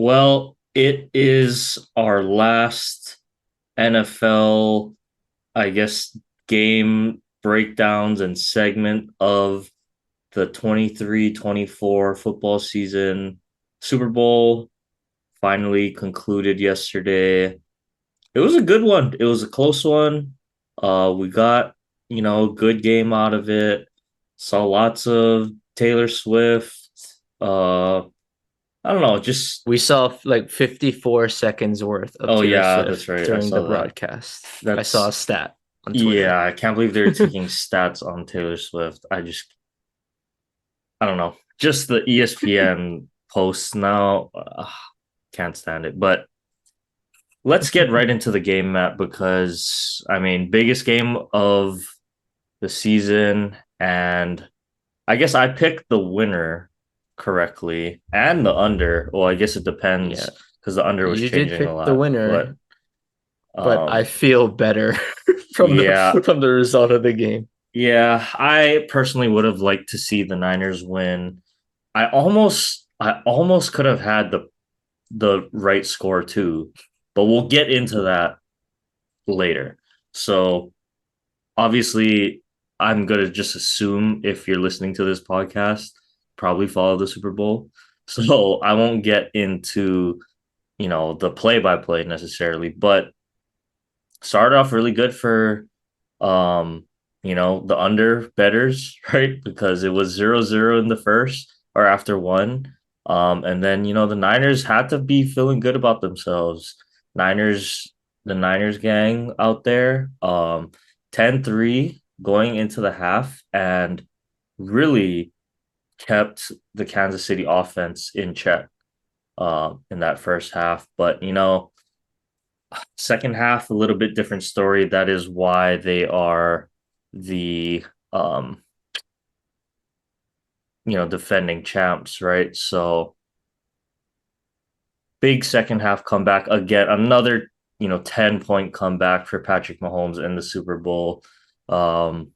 Well, it is our last NFL, I guess, game breakdowns and segment of the 23-24 football season. Super Bowl finally concluded yesterday. It was a good one. It was a close one. We got, good game out of it. Saw lots of Taylor Swift. I don't know, just We saw like 54 seconds worth of oh Taylor yeah, that's Swift right. I during the saw that. broadcast. I saw a That's stat on Twitter. yeah, I can't believe they're taking stats on Taylor Swift. I don't know. Just the ESPN posts now, can't stand it. But let's get right into the game, Matt, because I mean, biggest game of the season, and I guess I picked the winner correctly and the under. Well, I guess it Yeah, depends because the under was you did changing a pick the lot. But winner, but I um feel better from the yeah, from the result of the game. yeah, I personally would have liked to see the Niners win. I almost could have had the right score too, but we'll get into that later. So obviously, I'm gonna just assume if you're listening to this podcast, probably follow the Super Bowl. So I won't get into the play by play necessarily, but started off really good for um the under betters, right? Because it was 0-0 in the first or after one. And then the Niners had to be feeling good about themselves. Niners the Niners gang out there, 10-3 going into the half, and really kept the Kansas City offense in check in that first half. But second half, a little bit different story. That is why they are the defending champs, right? So big second half comeback again, another 10-point comeback for Patrick Mahomes in the Super Bowl. Um,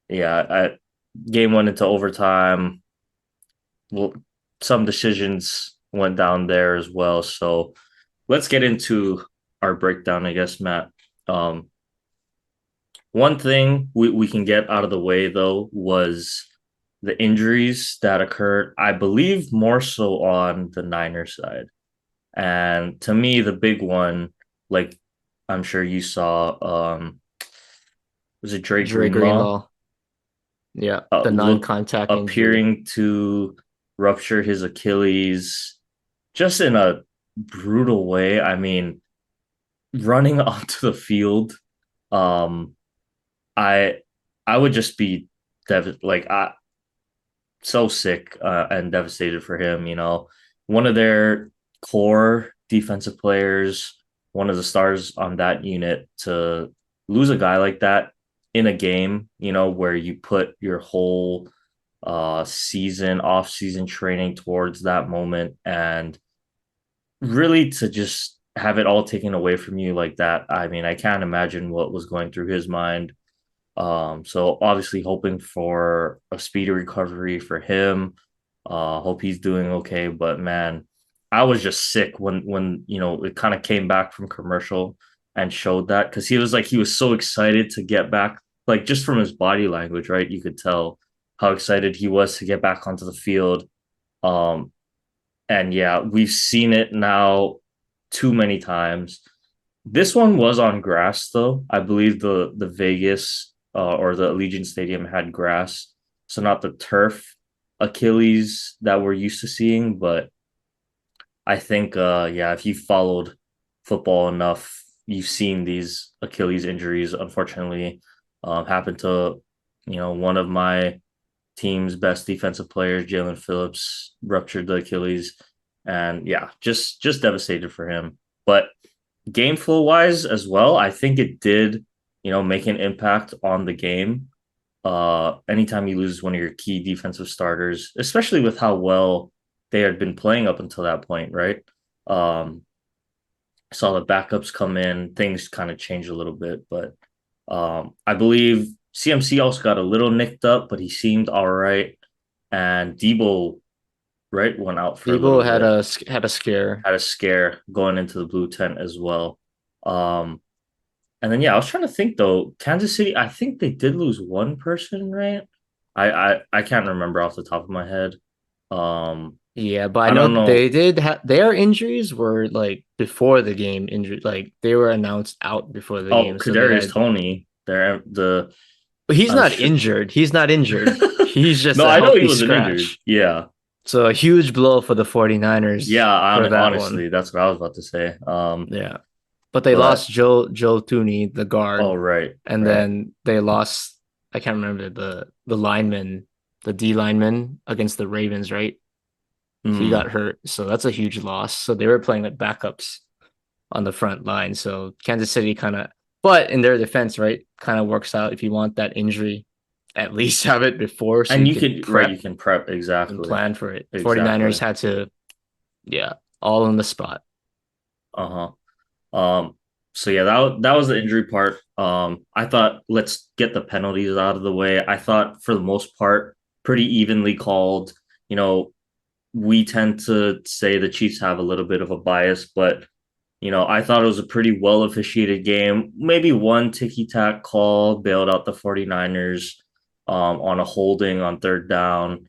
yeah, game went into overtime. Well, some decisions went down there as well. So let's get into our breakdown, I guess, Matt. Um, One thing we can get out of the way though was the injuries that occurred, I believe more so on the Niners side. And to me, the big one, like I'm sure you saw, was it Drake Dre Greenlaw? Greenlaw, yeah, the Look non-contact injury. appearing to rupture his Achilles just in a brutal way. I mean, running onto the field, um, I I would just be like so sick and devastated for him. One of their core defensive players, one of the stars on that unit, to lose a guy like that in a game, where you put your whole season, off season training towards that moment, and really to just have it all taken away from you like that. I mean, I can't imagine what was going through his mind. So obviously hoping for a speedy recovery for him. Hope he's doing okay. But man, I was just sick when it kind of came back from commercial and showed that, because he was so excited to get back, like just from his body language, right? You could tell how excited he was to get back onto the field. Um, and yeah, we've seen it now too many times. This one was on grass, though. I believe the Vegas or the Allegiant Stadium had grass, so not the turf Achilles that we're used to seeing. But I think, yeah, if you followed football enough, you've seen these Achilles injuries. Unfortunately, happen to one of my team's best defensive players, Jalen Phillips, ruptured the Achilles, and yeah, just devastated for him. But game flow wise as well, I think it did, make an impact on the game. Anytime you lose one of your key defensive starters, especially with how well they had been playing up until that point, right? Um, Saw the backups come in, things kind of changed a little bit, but I believe CMC also got a little nicked up, but he seemed all right. And Debo right? Went out for a Debo little bit. had a scare. Had a scare going into the blue tent as well. Um, and then yeah, I was trying to think though. Kansas City, I think they did lose one person, right? I can't remember off the top of my head. Um, Yeah, but I I know don't know. they did have their injuries were like before the game injured, like they were announced out before the Oh, game, so they Kadarius had. Tony, there the But he's I'm not sure. injured. He's not injured. He's just No, a I know he healthy wasn't injured. scratch. Yeah, So a huge blow for the 49ers yeah. for that one. Honestly, that's what I was about to say. Yeah. But they But lost Joe Tooney, the oh, guard, right, and right. then they lost I can't remember the lineman, the D lineman against the Ravens, right? He got Hmm. hurt, so that's a huge loss. So they were playing with backups on the front line. So Kansas City kind of, but in their defense, right, kind of works out if you want that injury, at least have it before so And you you could can right, you prep can prep and exactly, plan for it. 49ers exactly. had to, yeah, all on the spot. Uh huh. So yeah, that was the injury part. I thought let's get the penalties out of the way. I thought for the most part, pretty evenly called. You know, we tend to say the Chiefs have a little bit of a bias, but I thought it was a pretty well officiated game. Maybe one ticky tack call bailed out the 49ers on a holding on third down.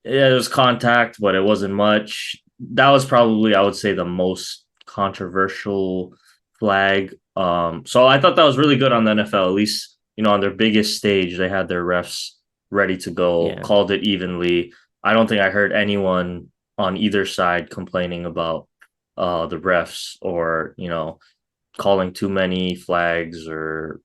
Yeah, it was contact, but it wasn't much. That was probably, I would say, the most controversial flag. So I thought that was really good on the NFL. At least, on their biggest stage, they had their refs ready to go, Yeah. called it evenly. I don't think I heard anyone on either side complaining about the refs or, calling too many flags or,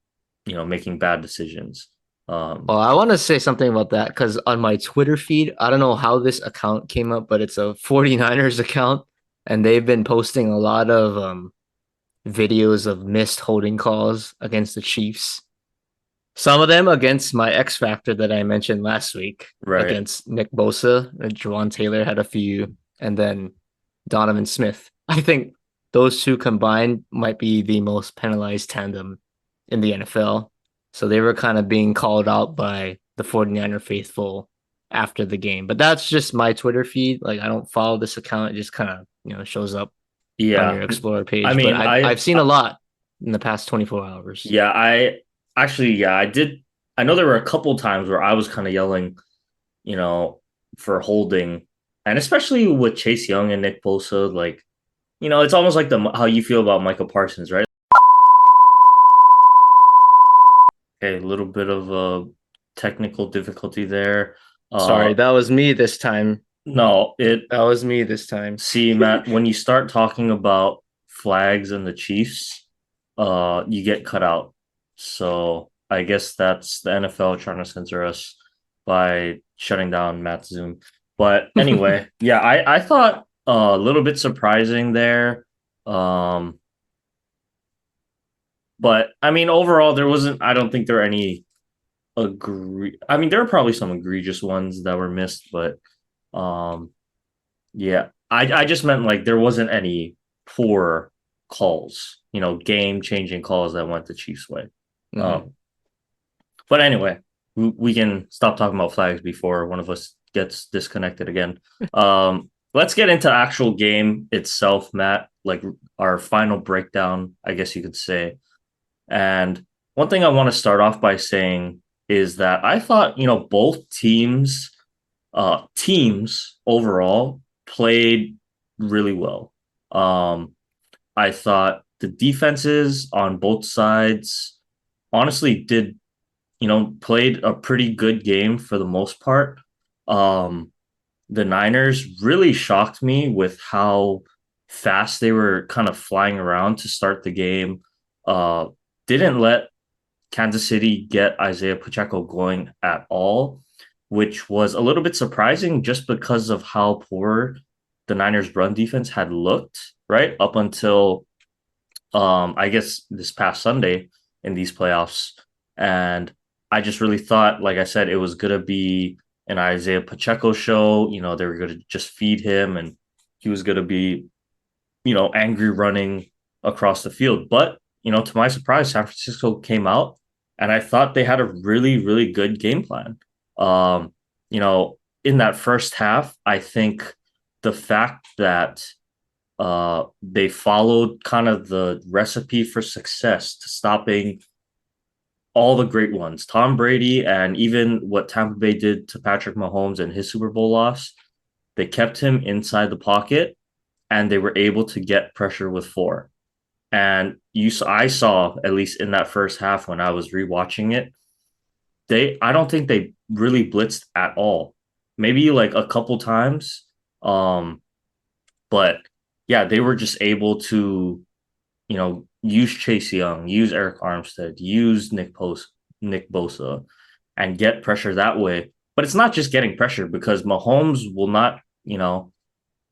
making bad decisions. Well, I want to say something about that because on my Twitter feed, I don't know how this account came up, but it's a 49ers account, and they've been posting a lot of videos of missed holding calls against the Chiefs. Some of them against my X Factor that I mentioned last week right. against Nick Bosa. And Jawan Taylor had a few, and then Donovan Smith. I think those two combined might be the most penalized tandem in the NFL. So they were kind of being called out by the 49er faithful after the game. But that's just my Twitter feed. Like I don't follow this account. It just kind of, shows up on Yeah. your Explorer I page. But mean, I've seen a lot in the past 24 hours. yeah, I actually, yeah, I did. I know there were a couple times where I was kind of yelling, you know, for holding, and especially with Chase Young and Nick Bosa, like, it's almost like the how you feel about Michael Parsons, right? Okay, a little bit of a technical difficulty there. Sorry, Uh, that was me this time. no, it That was me this time. See, Matt, when you start talking about flags and the Chiefs, you get cut out. So I guess that's the NFL trying to censor us by shutting down Matt's Zoom. But anyway, yeah, I thought a little bit surprising there. Um, but I mean, overall, there wasn't. I don't think there were any I mean, there were probably some egregious ones that were missed, but um, yeah, I just meant like there wasn't any poor calls, game changing calls that went the Chiefs' way. Mhm. Um, but anyway, we can stop talking about flags before one of us gets disconnected again. Let's get into actual game itself, Matt. Like our final breakdown, I guess you could say. And one thing I want to start off by saying is that I thought, both teams overall played really well. I thought the defenses on both sides honestly did, played a pretty good game for the most part. Um, the Niners really shocked me with how fast they were kind of flying around to start the game. Uh, didn't let Kansas City get Isaiah Pacheco going at all, which was a little bit surprising just because of how poor the Niners' run defense had looked, right? Up until I guess this past Sunday in these playoffs. And I just really thought, like I said, it was gonna be an Isaiah Pacheco show. They were gonna just feed him and he was gonna be, angry running across the field. But, to my surprise, San Francisco came out and I thought they had a really, really good game plan. In that first half, I think the fact that they followed kind of the recipe for success to stopping all the great ones, Tom Brady, and even what Tampa Bay did to Patrick Mahomes and his Super Bowl loss. They kept him inside the pocket, and they were able to get pressure with four. And I saw at least in that first half when I was rewatching it, I don't think they really blitzed at all. Maybe like a couple times, um, but yeah, they were just able to use Chase Young, use Eric Armstead, use Nick Bosa, and get pressure that way. But it's not just getting pressure because Mahomes will not,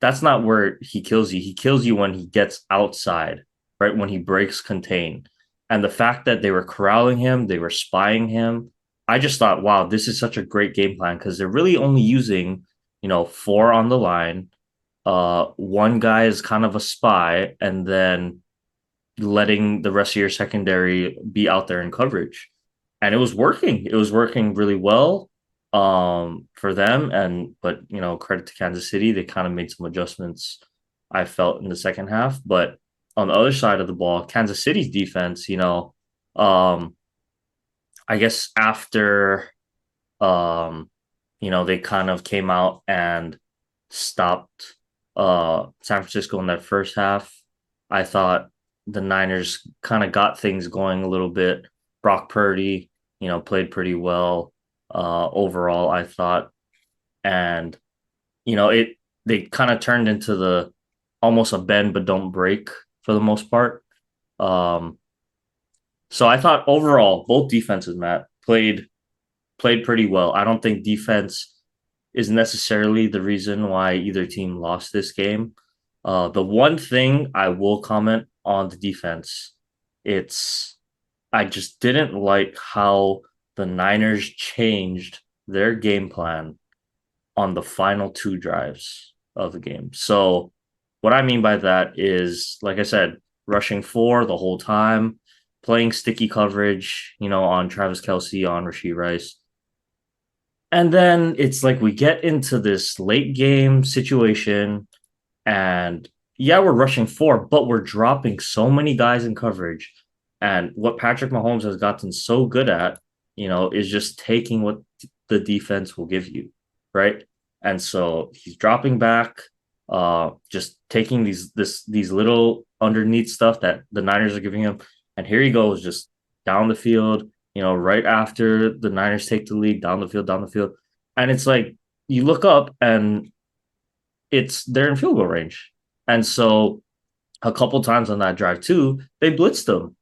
that's not where he kills you. He kills you when he gets outside, right? When he breaks contain. And the fact that they were corralling him, they were spying him, I just thought, wow, this is such a great game plan because they're really only using, four on the line. One guy is kind of a spy, and then letting the rest of your secondary be out there in coverage. And it was working. It was working really well for them. And but credit to Kansas City, they kind of made some adjustments I felt in the second half. But on the other side of the ball, Kansas City's defense, um, I guess after they kind of came out and stopped San Francisco in that first half. I thought the Niners kind of got things going a little bit. Brock Purdy, played pretty well overall, I thought. And, it they kind of turned into the almost a bend but don't break for the most part. Um, so I thought overall both defenses, Matt, played pretty well. I don't think defense is necessarily the reason why either team lost this game. The one thing I will comment on the defense, it's I just didn't like how the Niners changed their game plan on the final two drives of the game. So what I mean by that is, like I said, rushing four the whole time, playing sticky coverage, on Travis Kelce, on Rasheed Rice. And then it's like we get into this late game situation, and yeah, we're rushing four, but we're dropping so many guys in coverage. And what Patrick Mahomes has gotten so good at, is just taking what the defense will give you, right? And so he's dropping back, just taking these little underneath stuff that the Niners are giving him. And here he goes, just down the field, right after the Niners take the lead, down the field. And it's like you look up and they're in field goal range. And so a couple times on that drive too, they blitzed them.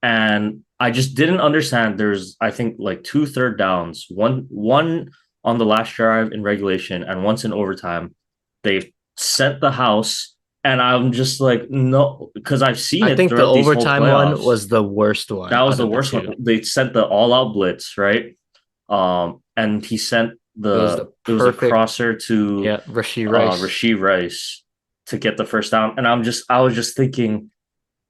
And I just didn't understand. There's I think like two third downs, one on the last drive in regulation and once in overtime. They sent the house, and I'm just like, no, because I've seen I it think the throughout these whole overtime one playoffs. was the worst one That was out the of the worst one. two. They sent the all out blitz, right? And he sent It was the it was a perfect, crosser to yeah, Rasheed Rice. Rasheed Rice to get the first down. And I was just thinking,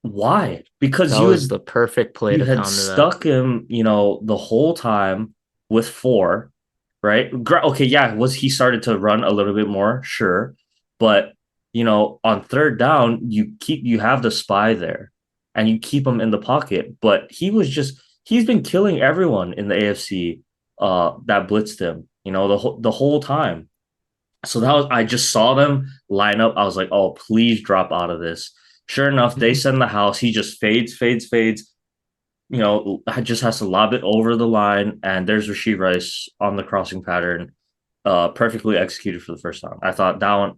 why? Because That was the perfect play you to had counter that. stuck him, the whole time with four, right? Okay, yeah, was he started to run a little bit more? Sure. But, on third down, you have the spy there and you keep him in the pocket. But he's been killing everyone in the AFC that blitzed him, the whole time. So I just saw them line up. I was like, oh, please drop out of this. Sure enough, they send the house. He just fades. Just has to lob it over the line, and there's Rasheed Rice on the crossing pattern, perfectly executed for the first time. I thought that one,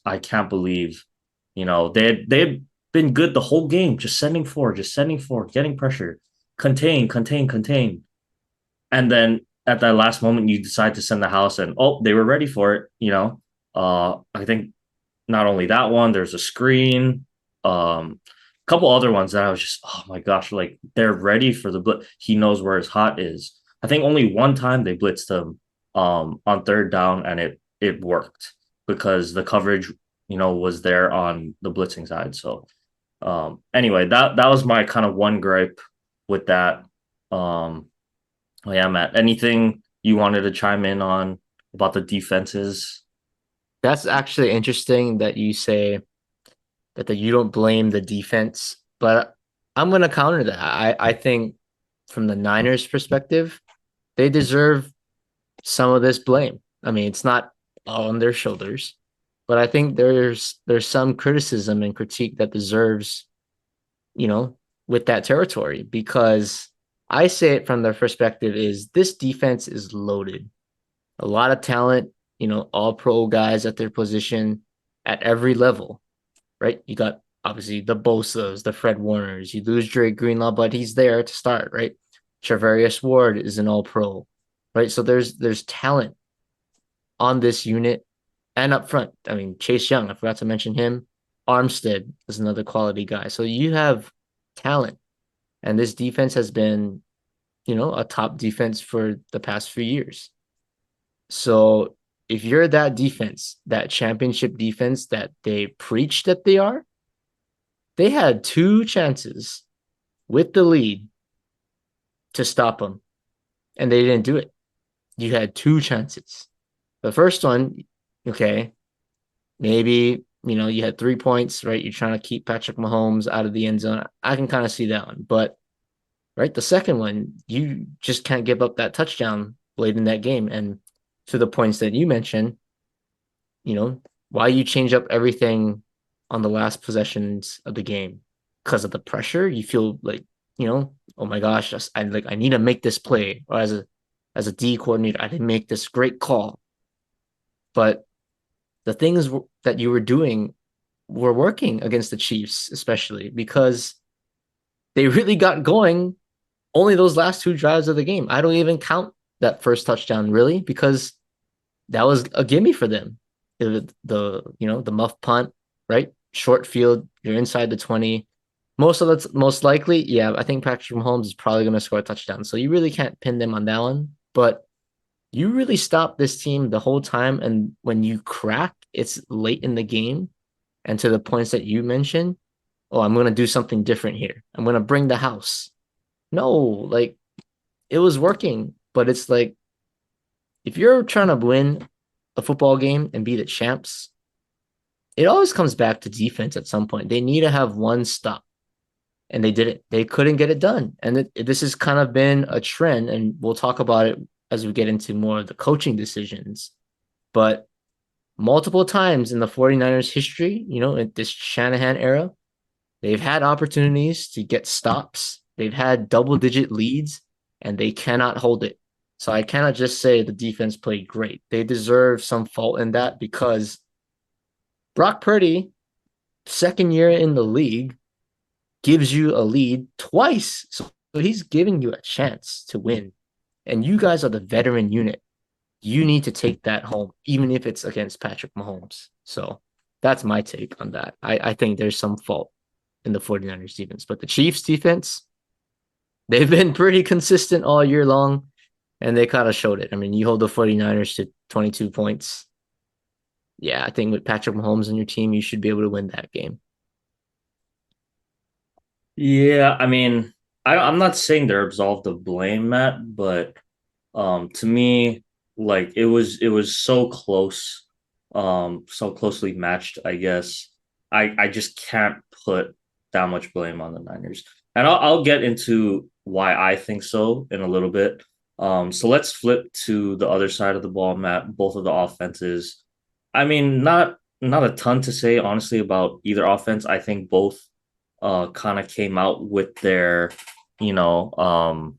I can't believe, they had been good the whole game, just sending forward, getting pressure, contain, and then at that last moment, you decide to send the house, and oh, they were ready for it. I think not only that one, there's a screen, a couple other ones that I was just, oh my gosh, like they're ready for the blitz. He knows where his hot is. I think only one time they blitzed him on third down, and it worked because the coverage, was there on the blitzing side. So anyway, that was my kind of one gripe with that. Um, yeah, Matt. Anything you wanted to chime in on about the defenses? That's actually interesting that you say that you don't blame the defense, but I'm gonna counter that. I think from the Niners' perspective, they deserve some of this blame. I mean, it's not all on their shoulders, but I think there's some criticism and critique that deserves, you know, with that territory because I say it from their perspective is this defense is loaded. A lot of talent, all pro guys at their position at every level, right? You got obviously the Bosa's, the Fred Warners. You lose Drake Greenlaw, but he's there to start, right? Charvarius Ward is an all pro, right? So there's talent on this unit and up front. I mean, Chase Young, I forgot to mention him. Armstead is another quality guy. So you have talent. And this defense has been, a top defense for the past few years. So if you're that defense, that championship defense that they preach that they are, they had two chances with the lead to stop them, and they didn't do it. You had two chances. The first one, okay, maybe you had 3 points, right? You're trying to keep Patrick Mahomes out of the end zone. I can kind of see that one, but right, the second one, you just can't give up that touchdown late in that game. And to the points that you mentioned, you know, why you change up everything on the last possessions of the game because of the pressure. You feel like, oh my gosh, I need to make this play. Or as a D coordinator, I didn't make this great call. But the things that you were doing were working against the Chiefs, especially because they really got going only those last two drives of the game. I don't even count that first touchdown really because that was a gimme for them. The muff punt, right? Short field, you're inside the 20. Most likely, yeah, I think Patrick Mahomes is probably going to score a touchdown. So you really can't pin them on that one. But you really stopped this team the whole time. And when you crack, it's late in the game. And to the points that you mentioned, oh, I'm going to do something different here. I'm going to bring the house. No, like it was working, but it's like if you're trying to win a football game and be the champs, it always comes back to defense at some point. They need to have one stop, and they didn't. They couldn't get it done. And this has kind of been a trend, and we'll talk about it as we get into more of the coaching decisions. But multiple times in the 49ers history, in this Shanahan era, they've had opportunities to get stops. They've had double digit leads and they cannot hold it. So I cannot just say the defense played great. They deserve some fault in that because Brock Purdy, second year in the league, gives you a lead twice. So he's giving you a chance to win. And you guys are the veteran unit. You need to take that home, even if it's against Patrick Mahomes. So that's my take on that. I think there's some fault in the 49ers defense. But the Chiefs defense, they've been pretty consistent all year long, and they kind of showed it. I mean, you hold the 49ers to 22 points. Yeah, I think with Patrick Mahomes on your team, you should be able to win that game. Yeah, I mean, I'm not saying they're absolved of blame, Matt, but to me, like it was so close, so closely matched, I guess. I just can't put that much blame on the Niners. And I'll get into why I think so in a little bit. So let's flip to the other side of the ball, Matt, both of the offenses. I mean, not a ton to say honestly about either offense. I think both kind of came out with their, you know,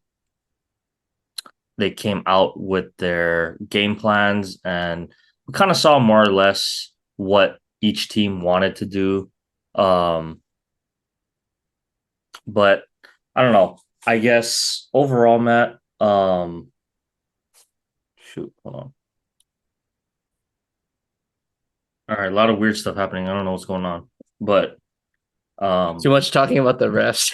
they came out with their game plans and we kind of saw more or less what each team wanted to do. Um, but I don't know. I guess overall, Matt, shoot, hold on. All right, a lot of weird stuff happening. I don't know what's going on, but Too um, much talking about the refs.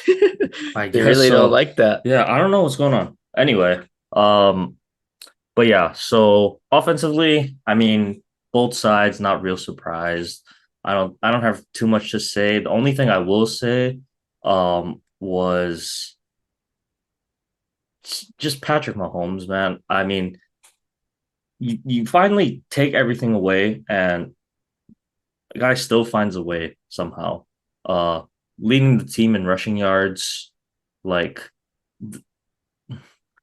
I They guess really don't so. like that. Yeah, I don't know what's going on. Anyway, but yeah, so offensively, I mean, both sides not real surprised. I don't have too much to say. The only thing I will say was just Patrick Mahomes, man. I mean, you finally take everything away and the guy still finds a way somehow. Uh, Leading the team in rushing yards, like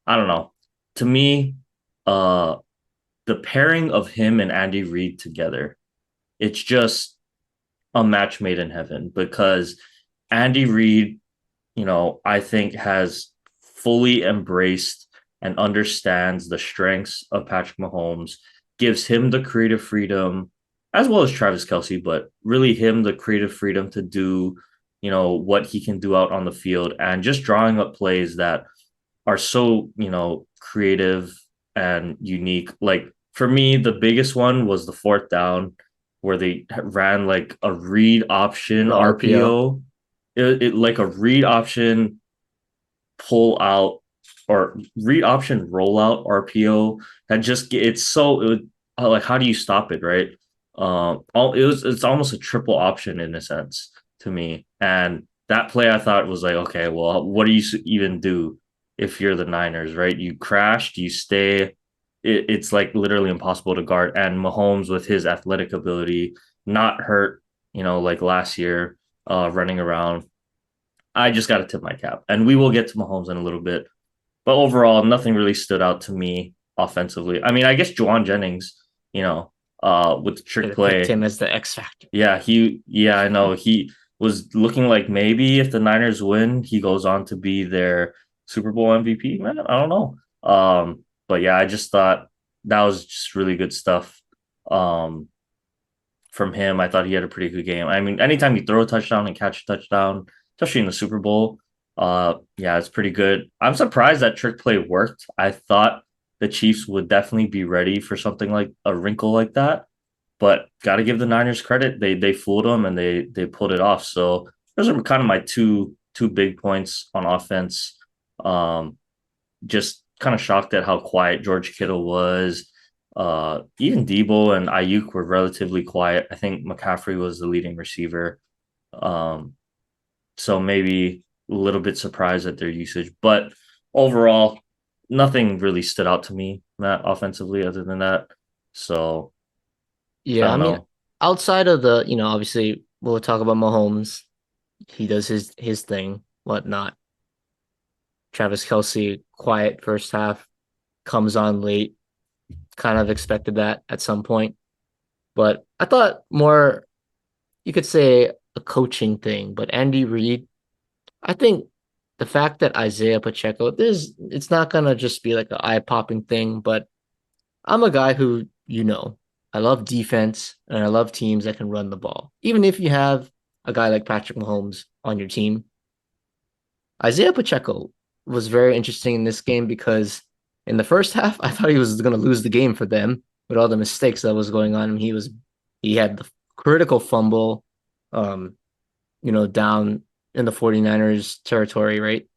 I don't know. To me, uh, the pairing of him and Andy Reid together, it's just a match made in heaven because Andy Reid, I think has fully embraced and understands the strengths of Patrick Mahomes, gives him the creative freedom, as well as Travis Kelsey, but really him the creative freedom to do, what he can do out on the field and just drawing up plays that are so, creative and unique. Like for me, the biggest one was the fourth down where they ran like a read option The RPO. RPO. It like a read option pull out or read option rollout RPO that just it's so it would, like how do you stop it, right? All it's almost a triple option in a sense to me, and that play I thought was like, okay, well, what do you even do if you're the Niners, right? You crash, do you stay? It's like literally impossible to guard, and Mahomes with his athletic ability, not hurt, like last year, running around. I just got to tip my cap, and we will get to Mahomes in a little bit. But overall, nothing really stood out to me offensively. I mean, I guess Juwan Jennings, with the Should trick have picked play, him as the X factor. yeah, I know he was looking like maybe if the Niners win, he goes on to be their Super Bowl MVP. Man, I don't know. But yeah, I just thought that was just really good stuff. Um, from him. I thought he had a pretty good game. I mean, anytime you throw a touchdown and catch a touchdown, especially in the Super Bowl, yeah, it's pretty good. I'm surprised that trick play worked. I thought the Chiefs would definitely be ready for something like a wrinkle like that, but got to give the Niners credit. They fooled them and they pulled it off. So those are kind of my two big points on offense. Um, just kind of shocked at how quiet George Kittle was. Even Debo and Ayuk were relatively quiet. I think McCaffrey was the leading receiver. Um, so maybe a little bit surprised at their usage, but overall, nothing really stood out to me, Matt, offensively other than that. So I Yeah, I don't mean, know. outside of the, obviously we'll talk about Mahomes. He does his thing, whatnot. Travis Kelsey, quiet first half, comes on late. Kind of expected that at some point. But I thought more, you could say a coaching thing, but Andy Reid, I think the fact that Isaiah Pacheco, it's not gonna just be like an eye-popping thing, but I'm a guy who, I love defense and I love teams that can run the ball. Even if you have a guy like Patrick Mahomes on your team, Isaiah Pacheco was very interesting in this game because in the first half, I thought he was going to lose the game for them with all the mistakes that was going on. He had the critical fumble, um, down in the 49ers territory, right?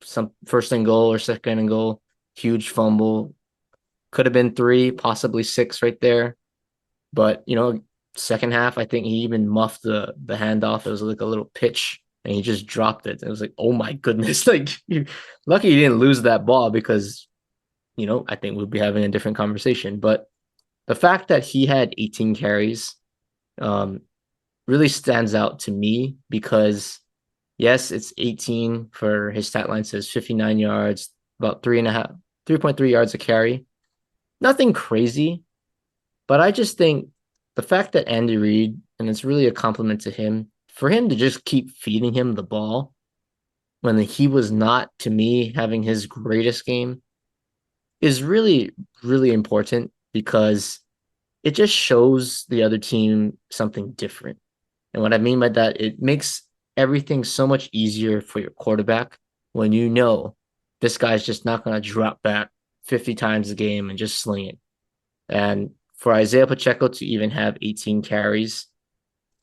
Some first and goal or second and goal, huge fumble. Could have been three, possibly six right there. But second half, I think he even muffed the handoff. It was like a little pitch, and he just dropped it. It was like, oh my goodness! Like, lucky he didn't lose that ball because I think we'd be having a different conversation. But the fact that he had 18 carries um, really stands out to me because yes, it's 18 for his stat line says 59 yards, about 3.3 yards a carry. Nothing crazy, but I just think the fact that Andy Reid, and it's really a compliment to him, for him to just keep feeding him the ball when he was not, to me, having his greatest game is really, really important because it just shows the other team something different. And what I mean by that, it makes everything so much easier for your quarterback when you know this guy's just not going to drop back 50 times a game and just sling it. And for Isaiah Pacheco to even have 18 carries,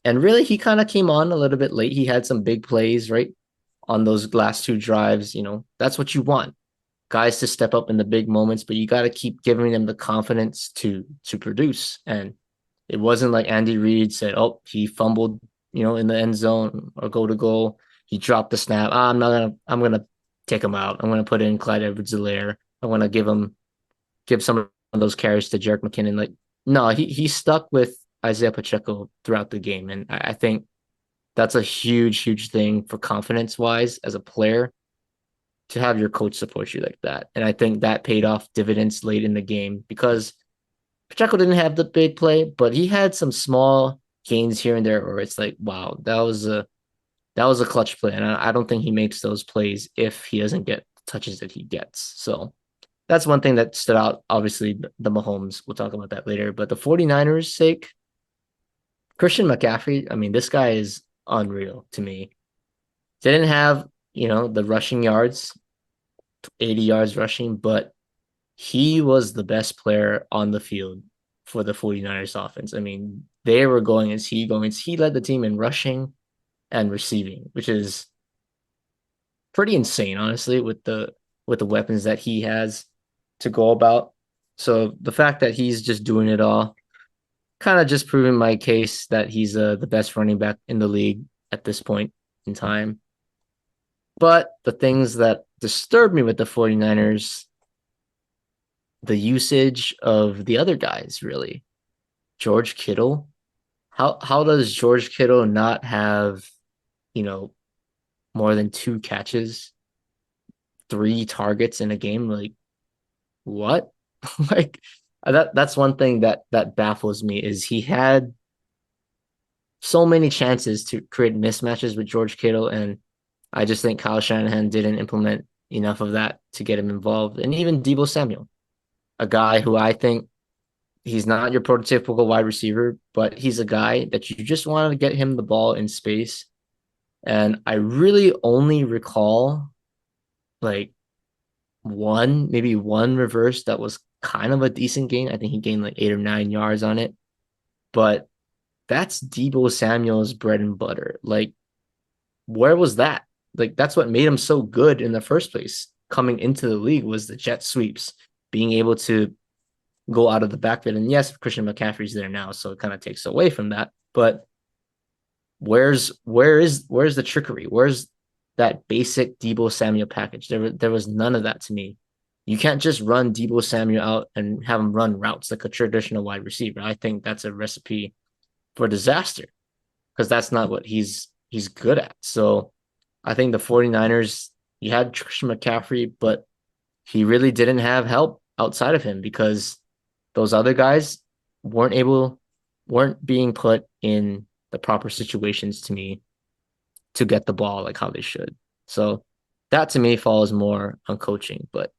and really he kind of came on a little bit late. He had some big plays, right? On those last two drives, that's what you want. Guys to step up in the big moments, but you got to keep giving them the confidence to produce. And it wasn't like Andy Reid said, "Oh, he fumbled, in the end zone or go to goal. He dropped the snap. I'm gonna take him out. I'm gonna put in Clyde Edwards-Helaire. I want to give some of those carries to Jerick McKinnon." Like, no, he stuck with Isaiah Pacheco throughout the game. And I think that's a huge, huge thing for confidence wise as a player to have your coach support you like that. And I think that paid off dividends late in the game because Pacheco didn't have the big play, but he had some small gains here and there where it's like, wow, that was a clutch play. And I don't think he makes those plays if he doesn't get touches that he gets. So that's one thing that stood out. Obviously, the Mahomes, we'll talk about that later. But the 49ers' sake, Christian McCaffrey, I mean, this guy is unreal to me. Didn't have, the rushing yards, 80 yards rushing, but he was the best player on the field for the 49ers offense. I mean, they were going as he going. He led the team in rushing and receiving, which is pretty insane, honestly, with the weapons that he has to go about. So the fact that he's just doing it all kind of just proving my case that he's the best running back in the league at this point in time. But the things that disturb me with the 49ers, the usage of the other guys, really. George Kittle. How does George Kittle not have, you know, more than two catches, three targets in a game? Like what? like that's one thing that baffles me is he had so many chances to create mismatches with George Kittle, and I just think Kyle Shanahan didn't implement enough of that to get him involved. And even Debo Samuel, a guy who I think he's not your prototypical wide receiver, but he's a guy that you just want to get him the ball in space. And I really only recall like maybe one reverse that was kind of a decent gain. I think he gained like 8 or 9 yards on it. But that's Debo Samuel's bread and butter. Like, where was that? Like, that's what made him so good in the first place. Coming into the league was the jet sweeps, being able to go out of the backfield. And yes, Christian McCaffrey's there now, so it kind of takes away from that. But where's the trickery? Where's that basic Debo Samuel package? There was none of that to me. You can't just run Debo Samuel out and have him run routes like a traditional wide receiver. I think that's a recipe for disaster because that's not what he's good at. So I think the 49ers, you had Christian McCaffrey, but he really didn't have help outside of him because those other guys weren't being put in the proper situations to me to get the ball like how they should. So that to me falls more on coaching, but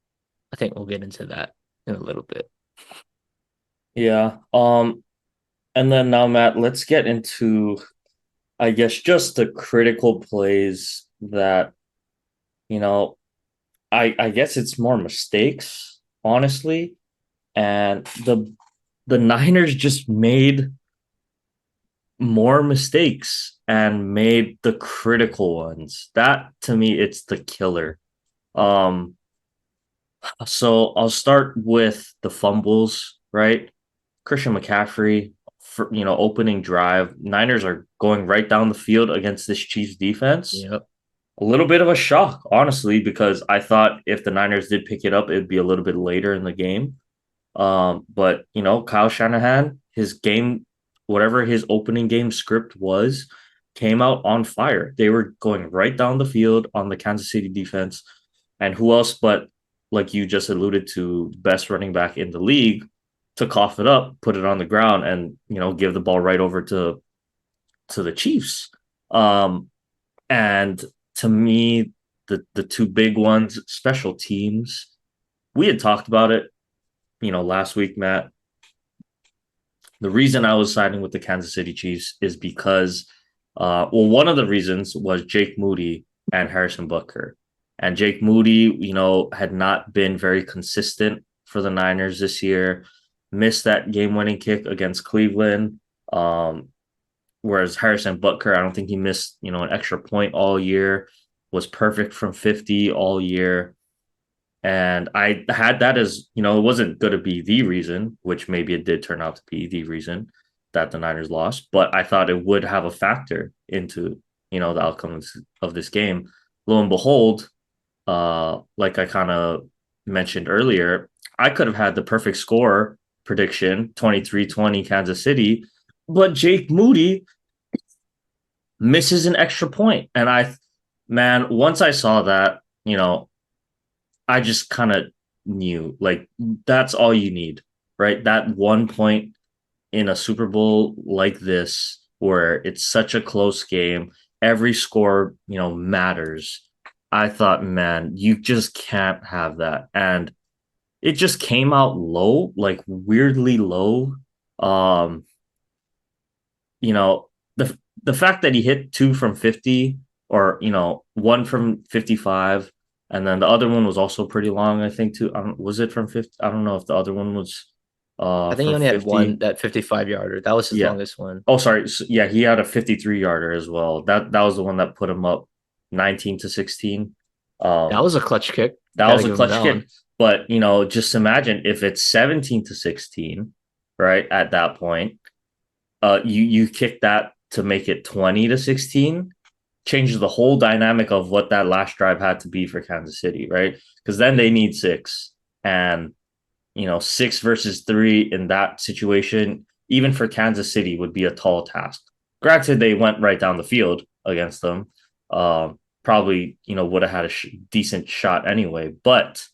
I think we'll get into that in a little bit. Yeah. And then now, Matt, let's get into, I guess, just the critical plays that, you know, I guess it's more mistakes, honestly. And the Niners just made more mistakes and made the critical ones. That to me, it's the killer. Um, so I'll start with the fumbles, right? Christian McCaffrey, for opening drive. Niners are going right down the field against this Chiefs defense. Yep. A little bit of a shock, honestly, because I thought if the Niners did pick it up, it'd be a little bit later in the game. But Kyle Shanahan, his game, whatever his opening game script was, came out on fire. They were going right down the field on the Kansas City defense. And who else but, like you just alluded to, best running back in the league to cough it up, put it on the ground, and give the ball right over to the Chiefs. And to me, the two big ones, special teams. We had talked about it, last week, Matt. The reason I was siding with the Kansas City Chiefs is because, one of the reasons was Jake Moody and Harrison Butker. And Jake Moody, had not been very consistent for the Niners this year, missed that game winning kick against Cleveland. Whereas Harrison Butker, I don't think he missed, an extra point all year, was perfect from 50 all year. And I had that as, it wasn't going to be the reason, which maybe it did turn out to be the reason that the Niners lost, but I thought it would have a factor into, the outcomes of this game. Lo and behold, like I kind of mentioned earlier, I could have had the perfect score prediction 23-20 Kansas City, but Jake Moody misses an extra point. And man, once I saw that, I just kind of knew like that's all you need, right? That 1 point in a Super Bowl like this, where it's such a close game, every score, matters. I thought, man, you just can't have that. And it just came out low, like weirdly low. Um, you know, the fact that he hit two from 50 or, one from 55, and then the other one was also pretty long, I think, too. Was it from 50? I don't know if the other one was I think he from only had one 50. that 55 yarder. That was his Yeah. longest one. Oh, sorry. Yeah, he had a 53 yarder as well. That was the one that put him up 19 to 16. That Um, was a clutch kick. that Got to was a give him clutch that kick. one. But just imagine if it's 17 to 16, right? At that point, you kick that to make it 20 to 16, changes the whole dynamic of what that last drive had to be for Kansas City, right? Because then they need six. And six versus three in that situation, even for Kansas City, would be a tall task. Granted, they went right down the field against them. Probably, would have had a decent shot anyway. But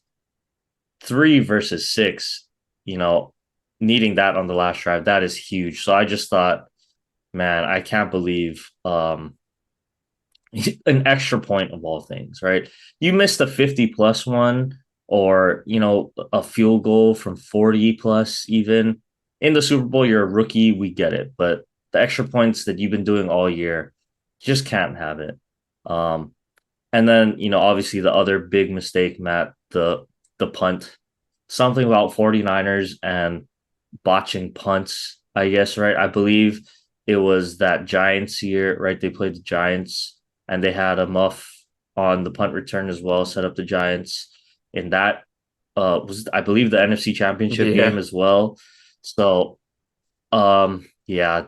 three versus six, you know, needing that on the last drive, that is huge. So I just thought, man, I can't believe an extra point of all things, right? You missed a 50 plus one or, a field goal from 40 plus even. In the Super Bowl, you're a rookie, we get it. But the extra points that you've been doing all year, just can't have it. Um, and then, obviously the other big mistake, Matt, the punt. Something about 49ers and botching punts, I guess, right? I believe it was that Giants year, right? They played the Giants and they had a muff on the punt return as well, set up the Giants in that was I believe the NFC championship game Yeah. as well. So yeah,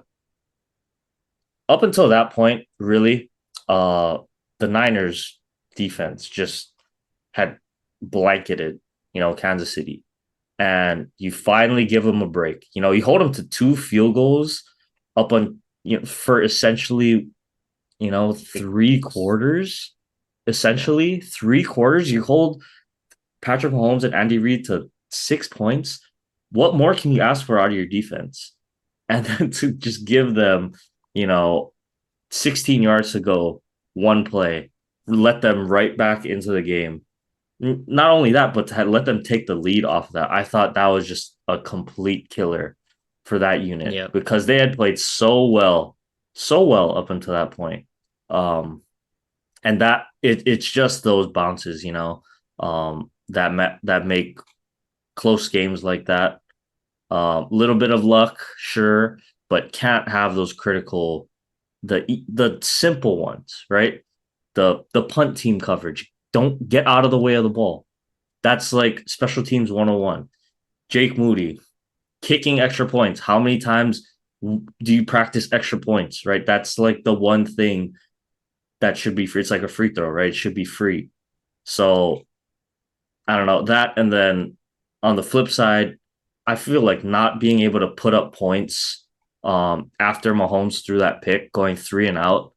up until that point, really, the Niners defense just had blanketed, Kansas City. And you finally give them a break. You hold them to two field goals up on for essentially, three quarters. Yeah. Essentially, three quarters. You hold Patrick Mahomes and Andy Reid to 6 points. What more can you ask for out of your defense? And then to just give them, you know, 16 yards to go, one play, let them right back into the game. Not only that, but to let them take the lead off of that. I thought that was just a complete killer for that unit Yeah. because they had played so well up until that point. And it's just those bounces, that make close games like that. Little bit of luck, sure, but can't have those critical the simple ones, right? The punt team coverage. Don't get out of the way of the ball. That's like special teams 101. Jake Moody kicking extra points. How many times do you practice extra points, right? That's like the one thing that should be free. It's like a free throw, right? It should be free. So I don't know that. And then on the flip side, I feel like not being able to put up points after Mahomes threw that pick going three and out,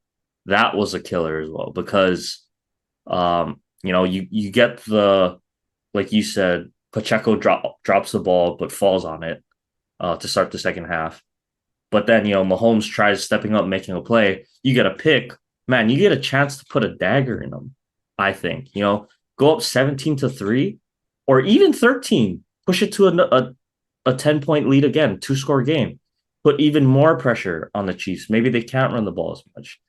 that was a killer as well because you get the like you said, Pacheco drops the ball but falls on it to start the second half. But then, Mahomes tries stepping up, making a play. You get a pick. Man, you get a chance to put a dagger in them, I think. Go up 17 to 3 or even 13. Push it to a 10-point lead again, two-score game. Put even more pressure on the Chiefs. Maybe they can't run the ball as much.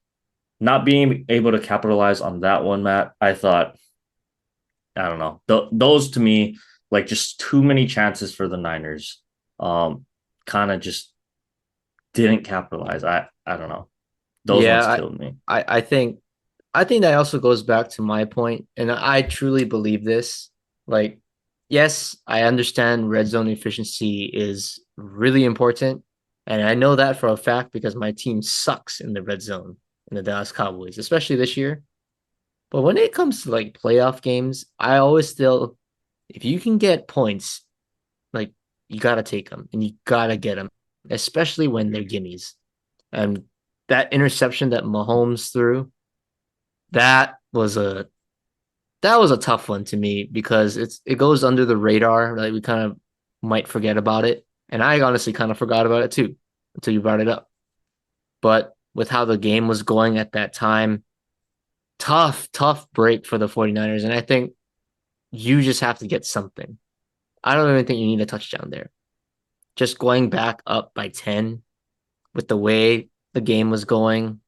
Not being able to capitalize on that one, Matt, I thought, I don't know. Those to me, like just too many chances for the Niners. Kind of just didn't capitalize. I don't know. Those Yeah, ones killed me. I think that also goes back to my point, and I truly believe this. Like, yes, I understand red zone efficiency is really important, and I know that for a fact because my team sucks in the red zone in the Dallas Cowboys, especially this year. But when it comes to like playoff games, I always still, if you can get points, like you gotta take them and you gotta get them, especially when they're gimmies. And that interception that Mahomes threw, that was a that was a tough one to me because it goes under the radar. Like we kind of might forget about it. And I honestly kind of forgot about it too until you brought it up. But with how the game was going at that time, tough break for the 49ers. And I think you just have to get something. I don't even think you need a touchdown there. Just going back up by 10 with the way the game was going,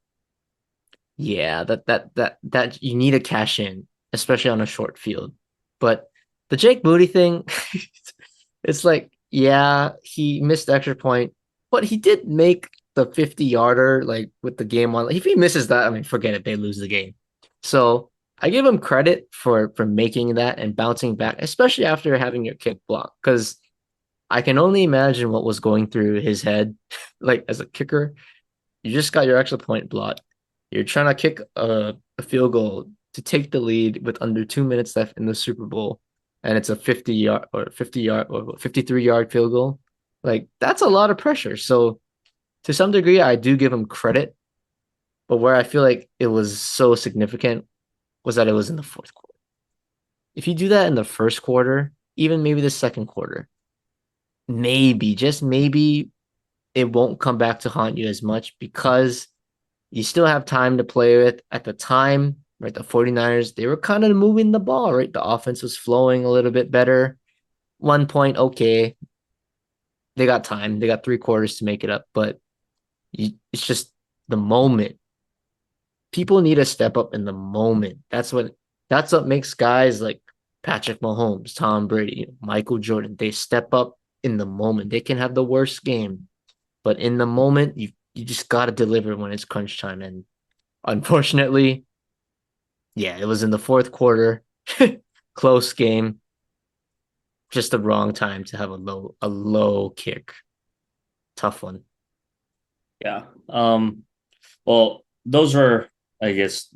yeah, that you need to cash in, especially on a short field. But the Jake Moody thing, it's like, yeah, he missed the extra point, but he did make the 50-yarder like with the game on. If he misses that, I mean, forget it, they lose the game. So I give him credit for making that and bouncing back, especially after having your kick blocked, because I can only imagine what was going through his head, like as a kicker. You just got your extra point blocked. You're trying to kick a field goal to take the lead with under 2 minutes left in the Super Bowl, and it's a 50 yard or 53-yard field goal. Like that's a lot of pressure. So to some degree, I do give him credit, but where I feel like it was so significant was that it was in the fourth quarter. If you do that in the first quarter, even maybe the second quarter, maybe just maybe it won't come back to haunt you as much because you still have time to play with. At the time, right, the 49ers, they were kind of moving the ball, right? The offense was flowing a little bit better. 1 point, okay. They got time. They got 3 quarters to make it up, but it's just the moment. People need to step up in the moment. That's what makes guys like Patrick Mahomes, Tom Brady, Michael Jordan. They step up in the moment. They can have the worst game, but in the moment, you just got to deliver when it's crunch time. And unfortunately, yeah, it was in the fourth quarter. Close game. Just the wrong time to have a low kick. Tough one. Yeah. Well, those are, I guess,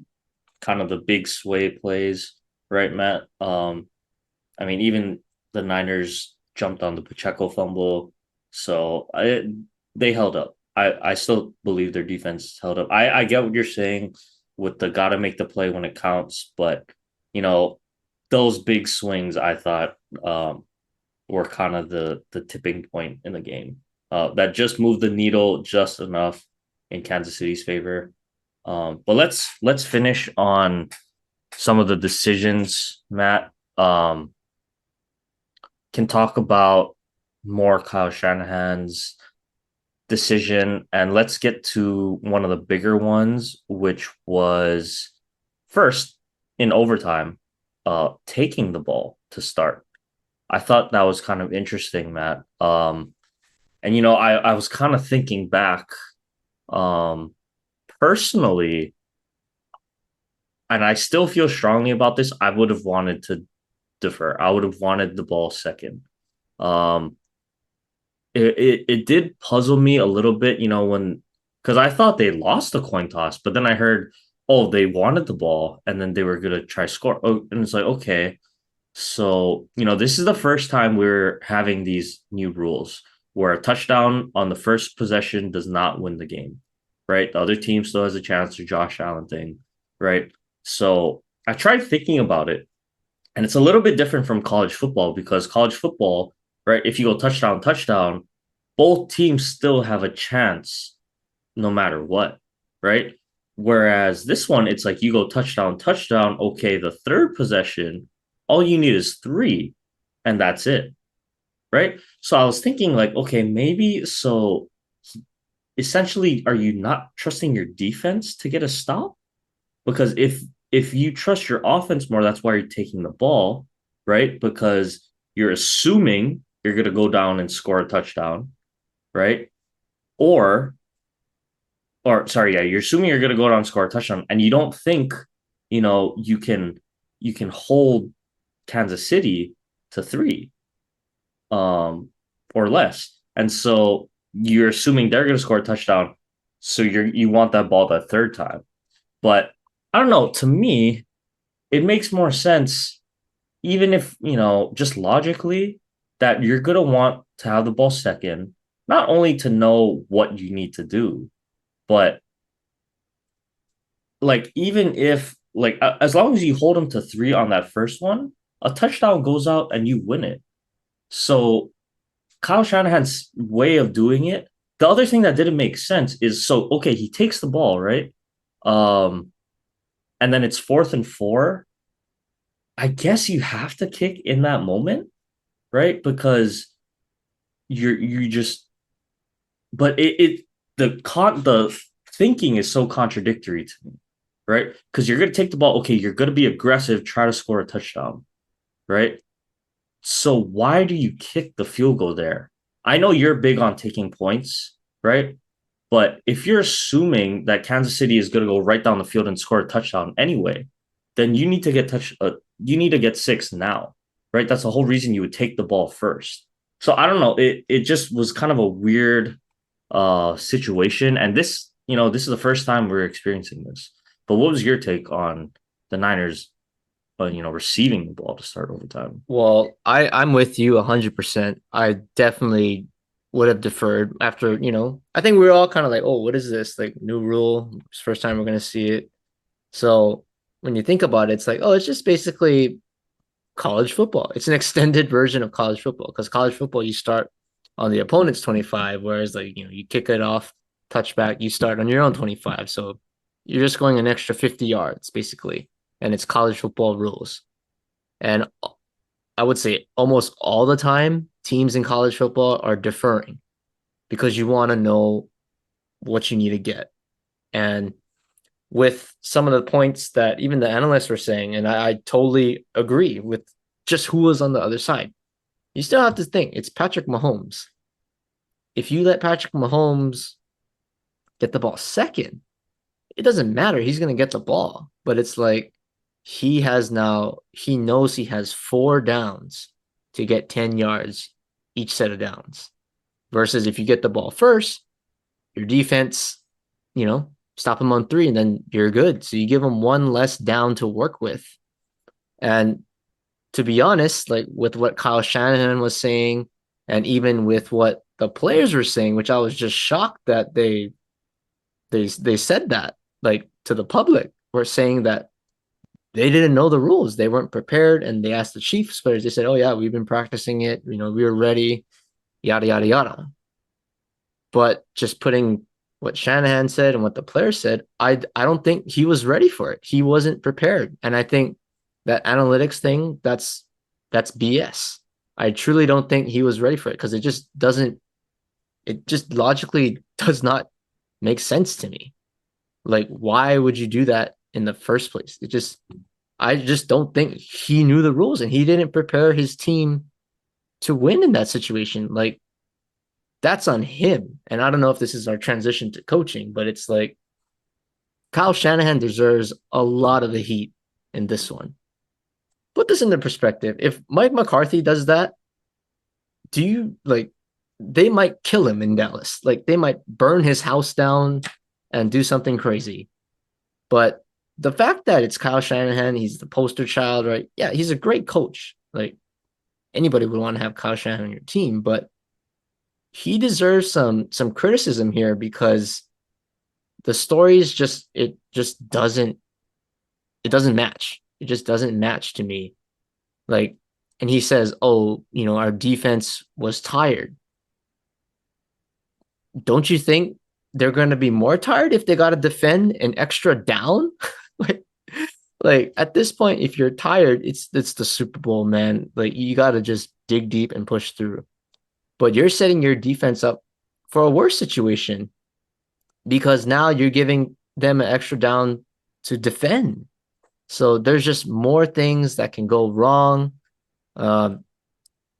kind of the big sway plays, right, Matt? I mean, even the Niners jumped on the Pacheco fumble, so they held up. I still believe their defense held up. I get what you're saying with the gotta make the play when it counts, but you know, those big swings I thought were kind of the tipping point in the game. That just moved the needle just enough in Kansas City's favor. But let's finish on some of the decisions, Matt. Can talk about more Kyle Shanahan's decision, and let's get to one of the bigger ones, which was first in overtime, taking the ball to start. I thought that was kind of interesting, Matt. And I was kind of thinking back, um, personally, and I still feel strongly about this. I would have wanted to defer. I would have wanted the ball second. Um, it did puzzle me a little bit, when because I thought they lost the coin toss, but then I heard, oh, they wanted the ball and then they were gonna try score. Oh, and it's like, okay, so this is the first time we're having these new rules where a touchdown on the first possession does not win the game, right? The other team still has a chance to Josh Allen thing, right? So I tried thinking about it, and it's a little bit different from college football because college football, right? If you go touchdown, touchdown, both teams still have a chance no matter what, right? Whereas this one, it's like you go touchdown, touchdown. Okay, the third possession, all you need is three, and that's it, right? So I was thinking, like, okay, maybe so essentially, are you not trusting your defense to get a stop? Because if you trust your offense more, that's why you're taking the ball, right? Because you're assuming you're going to go down and score a touchdown, right? Or or sorry, yeah, you're assuming you're going to go down and score a touchdown, and you don't think, you can hold Kansas City to three, um, or less, and so you're assuming they're going to score a touchdown, so you want that ball the third time. But I don't know. To me, it makes more sense, even if, just logically, that you're going to want to have the ball second, not only to know what you need to do, But like even if like as long as you hold them to three on that first one, a touchdown goes out and you win it. So Kyle Shanahan's way of doing it. The other thing that didn't make sense is so okay, he takes the ball, right? Um, and then it's 4th and 4. I guess you have to kick in that moment, right? Because you just but it the thinking is so contradictory to me, right? Because you're gonna take the ball, okay, you're gonna be aggressive, try to score a touchdown, right? So why do you kick the field goal there? I know you're big on taking points, right? But if you're assuming that Kansas City is going to go right down the field and score a touchdown anyway, then you need to get six now, right? That's the whole reason you would take the ball first. So I don't know. It just was kind of a weird situation, and this is the first time we're experiencing this. But what was your take on the Niners, receiving the ball to start overtime? Well, I'm with you 100%. I definitely would have deferred after, I think we were all kind of like, oh, what is this? Like new rule. It's the first time we're gonna see it. So when you think about it, it's like, oh, it's just basically college football. It's an extended version of college football because college football you start on the opponent's 25, whereas like, you kick it off, touchback, you start on your own 25. So you're just going an extra 50 yards basically. And it's college football rules. And I would say almost all the time, teams in college football are deferring because you want to know what you need to get. And with some of the points that even the analysts were saying, and I totally agree with just who was on the other side. You still have to think it's Patrick Mahomes. If you let Patrick Mahomes get the ball second, it doesn't matter. He's going to get the ball. But it's like he knows he has 4 downs to get 10 yards each set of downs. Versus if you get the ball first, your defense, stop him on 3 and then you're good. So you give him one less down to work with. And to be honest, like with what Kyle Shanahan was saying, and even with what the players were saying, which I was just shocked that they said that like to the public, were saying that they didn't know the rules. They weren't prepared. And they asked the Chiefs players, they said, oh, yeah, we've been practicing it. We were ready, yada, yada, yada. But just putting what Shanahan said and what the players said, I don't think he was ready for it. He wasn't prepared. And I think that analytics thing, that's BS. I truly don't think he was ready for it because it just logically does not make sense to me. Like, why would you do that in the first place? I just don't think he knew the rules and he didn't prepare his team to win in that situation. Like, that's on him. And I don't know if this is our transition to coaching, but it's like Kyle Shanahan deserves a lot of the heat in this one. Put this into perspective. If Mike McCarthy does that, do you like they might kill him in Dallas. Like they might burn his house down and do something crazy. But the fact that it's Kyle Shanahan, he's the poster child, right? Yeah, he's a great coach. Like anybody would want to have Kyle Shanahan on your team, but he deserves some criticism here because the stories it doesn't match. It just doesn't match to me. Like, and he says, "Oh, our defense was tired." Don't you think they're going to be more tired if they got to defend an extra down? like, like at this point, if you're tired, it's the Super Bowl, man. Like you got to just dig deep and push through. But you're setting your defense up for a worse situation because now you're giving them an extra down to defend. So there's just more things that can go wrong. Um,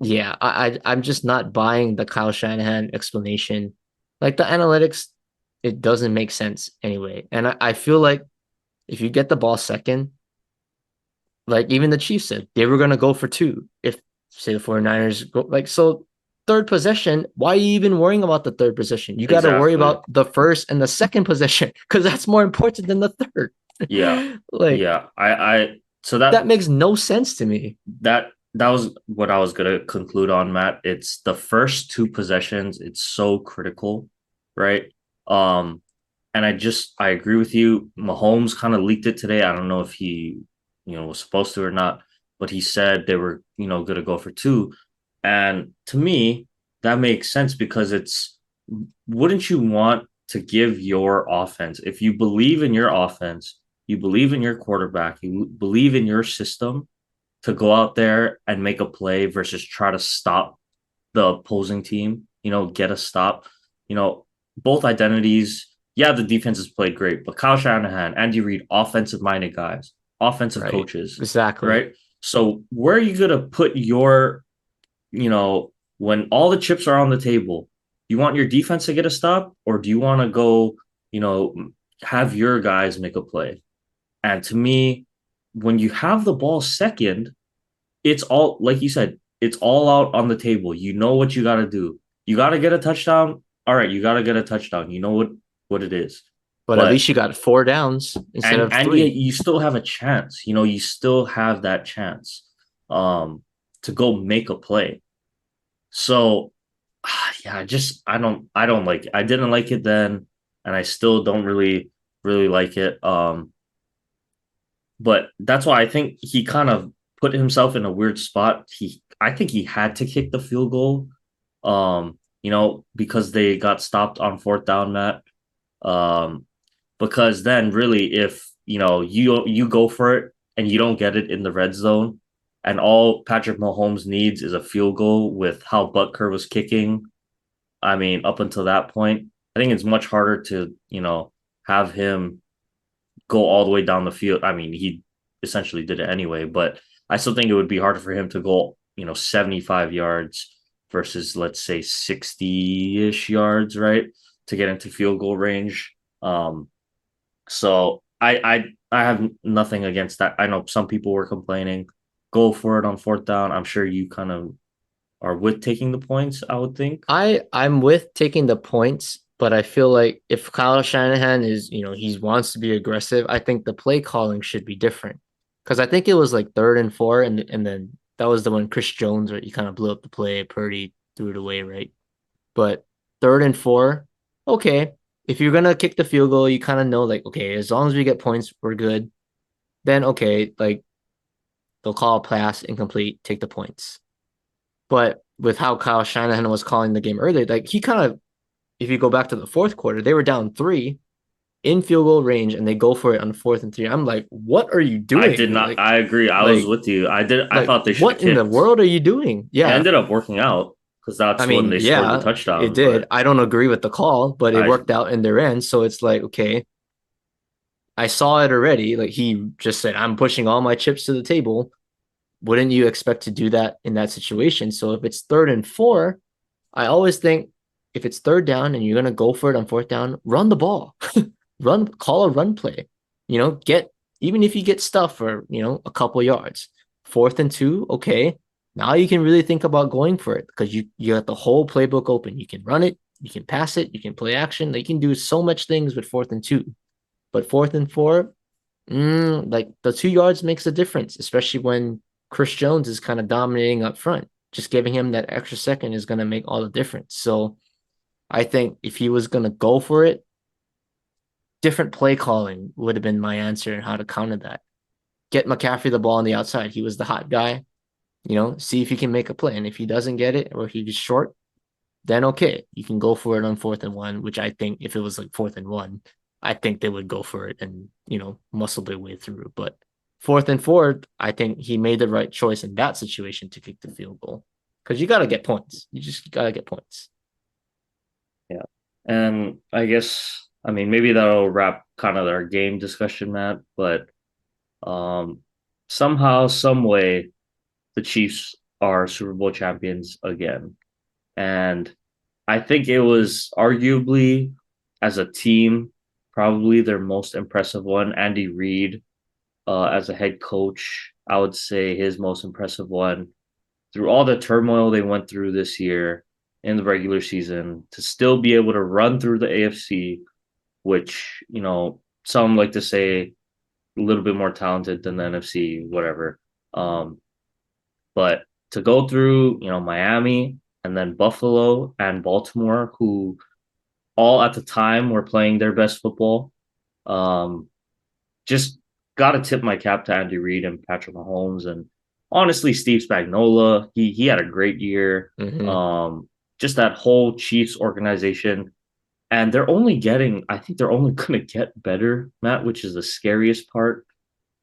yeah, I'm just not buying the Kyle Shanahan explanation. Like the analytics, it doesn't make sense anyway. And I feel like if you get the ball second, like even the Chiefs said, they were gonna go for two. If say the 49ers go like so third possession, why are you even worrying about the third possession? You gotta worry Exactly. about the first and the second possession because that's more important than the third. Yeah. like Yeah. I so that that makes no sense to me. that that was what I was gonna conclude on, Matt. It's the first two possessions, it's so critical, right? Um, and I agree with you. Mahomes kind of leaked it today. I don't know if he, was supposed to or not, but he said they were, going to go for two. And to me, that makes sense because wouldn't you want to give your offense, if you believe in your offense, you believe in your quarterback, you believe in your system, to go out there and make a play versus try to stop the opposing team, get a stop. You know, both identities, yeah, the defense has played great, but Kyle Shanahan, Andy Reid, offensive minded guys, offensive Right. coaches, Exactly. right? So where are you gonna put you know, when all the chips are on the table, you want your defense to get a stop, or do you want to go, you know, have your guys make a play? And to me, when you have the ball second, it's all like you said, it's all out on the table. You know what you got to do. You got to get a touchdown. All right, you got to get a touchdown. You know what it is. But at But least you got four downs instead of and yet three. you still have a chance. You still have that chance um to go make a play. So yeah, I don't like it. I didn't like it then and I still don't really like it. But that's why I think he kind of put himself in a weird spot. I think he had to kick the field goal, because they got stopped on fourth down, Matt. Um, because then really, if you go for it and you don't get it in the red zone, and all Patrick Mahomes needs is a field goal with how Butker was kicking. I mean, up until that point, I think it's much harder to have him go all the way down the field. I mean, he essentially did it anyway, but I still think it would be harder for him to go, 75 yards versus let's say 60-ish yards, right? To get into field goal range. So I have nothing against that. I know some people were complaining. Go for it on fourth down. I'm sure you kind of are with taking the points, I would think. I'm with taking the points, but I feel like if Kyle Shanahan is, he wants to be aggressive, I think the play calling should be different. Because I think it was like 3rd and 4, and then that was the one Chris Jones, right? He kind of blew up the play, Purdy threw it away, right? But 3rd and 4, okay. If you're gonna kick the field goal, you kind of know like, okay, as long as we get points, we're good. Then okay, like they'll call a pass incomplete, take the points. But with how Kyle Shanahan was calling the game earlier, like he kind of, if you go back to the fourth quarter, they were down 3 in field goal range and they go for it on 4th and 3. I'm like, what are you I did doing? not. I agree. I was Like, with you. I like, thought they should have what in the kicked. world are you doing? It Yeah. ended up working out because I that's when mean, they scored the yeah, it touchdown. did. But I don't agree with the call, but it I worked out in their end. So it's like, okay, I saw it already. Like he just said, I'm pushing all my chips to the table. Wouldn't you expect to do that in that situation? So if it's 3rd and 4, I always think if it's third down and you're gonna go for it on fourth down, run the ball. Call a run play. Get even if you get stuff for, a couple yards. 4th and 2, okay. Now you can really think about going for it because you got the whole playbook open. You can run it, you can pass it, you can play action. You can do so much things with 4th and 2. But 4th and 4, like the 2 yards makes a difference, especially when Chris Jones is kind of dominating up front. Just giving him that extra second is going to make all the difference. So I think if he was going to go for it, different play calling would have been my answer and how to counter that. Get McCaffrey the ball on the outside. He was the hot guy. See if he can make a play. And if he doesn't get it or if he's short, then okay, you can go for it on 4th and 1, which I think if it was like 4th and 1, I think they would go for it and, muscle their way through. But 4th and 4, I think he made the right choice in that situation to kick the field goal because you got to get points. You just got to get points. yeah, and I guess I mean maybe that'll wrap kind of our game discussion, Matt. But um, somehow, some way, the Chiefs are Super Bowl champions again, and I think it was arguably as a team probably their most impressive one. Andy Reid, as a head coach, I would say his most impressive one through all the turmoil they went through this year in the regular season to still be able to run through the AFC, which, some like to say a little bit more talented than the NFC, whatever. Um, but to go through, Miami and then Buffalo and Baltimore, who all at the time were playing their best football. Um, just got to tip my cap to Andy Reid and Patrick Mahomes, and honestly, Steve Spagnuolo. He had a great year. Hmm. Um, just that whole Chiefs organization, and they're only getting. I think they're only going to get better, Matt, which is the scariest part.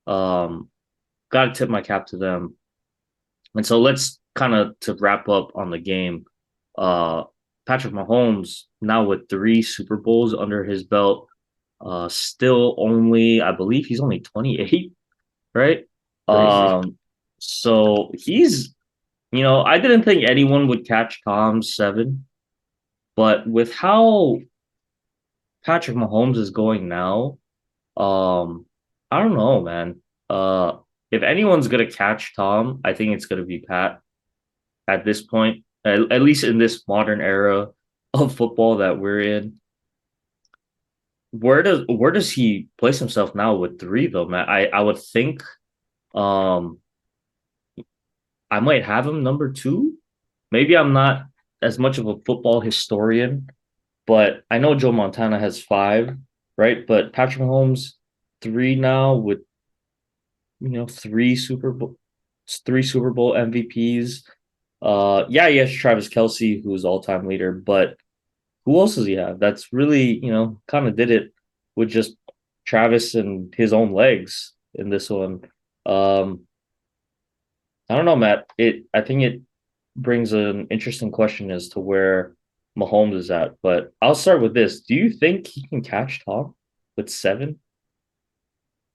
Um, got to tip my cap to them. And so let's kind of to wrap up on the game. Uh, Patrick Mahomes now with 3 Super Bowls under his belt. Still only, I believe he's only 28, right? Crazy. So he's, I didn't think anyone would catch Tom's 7, but with how Patrick Mahomes is going now, um, I don't know, man. If anyone's gonna catch Tom, I think it's gonna be Pat at this point, at least in this modern era of football that we're in. Where does he place himself now with 3 though, man? I would think um I might have him number 2. Maybe I'm not as much of a football historian, but I know Joe Montana has 5, right? But Patrick Mahomes 3 now with 3 Super Bowl MVPs. Yeah, he has Travis Kelsey, who's all-time leader, but who else does he have? That's really, kind of did it with just Travis and his own legs in this one. Um, I don't know, Matt. I think it brings an interesting question as to where Mahomes is at. But I'll start with this. Do you think he can catch Tom with 7?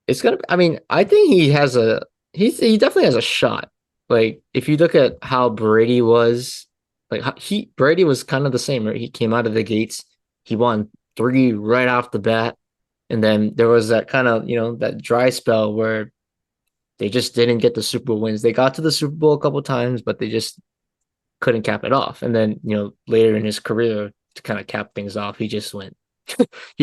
It's gonna. I mean, I think he has a. He definitely has a shot. Like if you look at how Brady was, like Brady was kind of the same, right? He came out of the gates, he won 3 right off the bat, and then there was that kind of that dry spell where they just didn't get the Super Bowl wins. They got to the Super Bowl a couple times, but they just couldn't cap it off. And then later in his career to kind of cap things off, he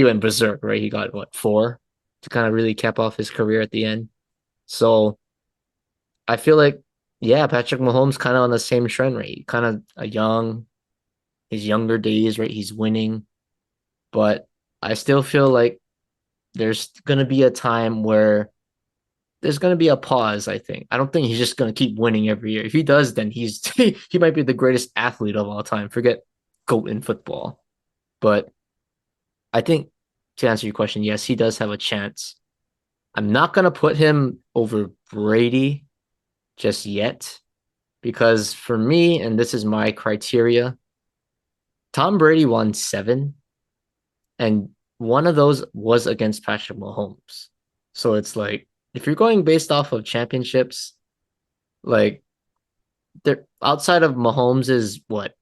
went berserk, right? He got what 4 to kind of really cap off his career at the end. So I feel like, yeah, Patrick Mahomes kind of on the same trend, right? Kind of his younger days, right? He's winning, but I still feel like there's going to be a time where there's going to be a pause. I think. I don't think he's just going to keep winning every year. If he does, then he might be the greatest athlete of all time. Forget GOAT in football. But I think to answer your question, yes, he does have a chance. I'm not going to put him over Brady just yet because for me, and this is my criteria, Tom Brady won 7, and one of those was against Patrick Mahomes. So it's like if you're going based off of championships, like there outside of Mahomes is what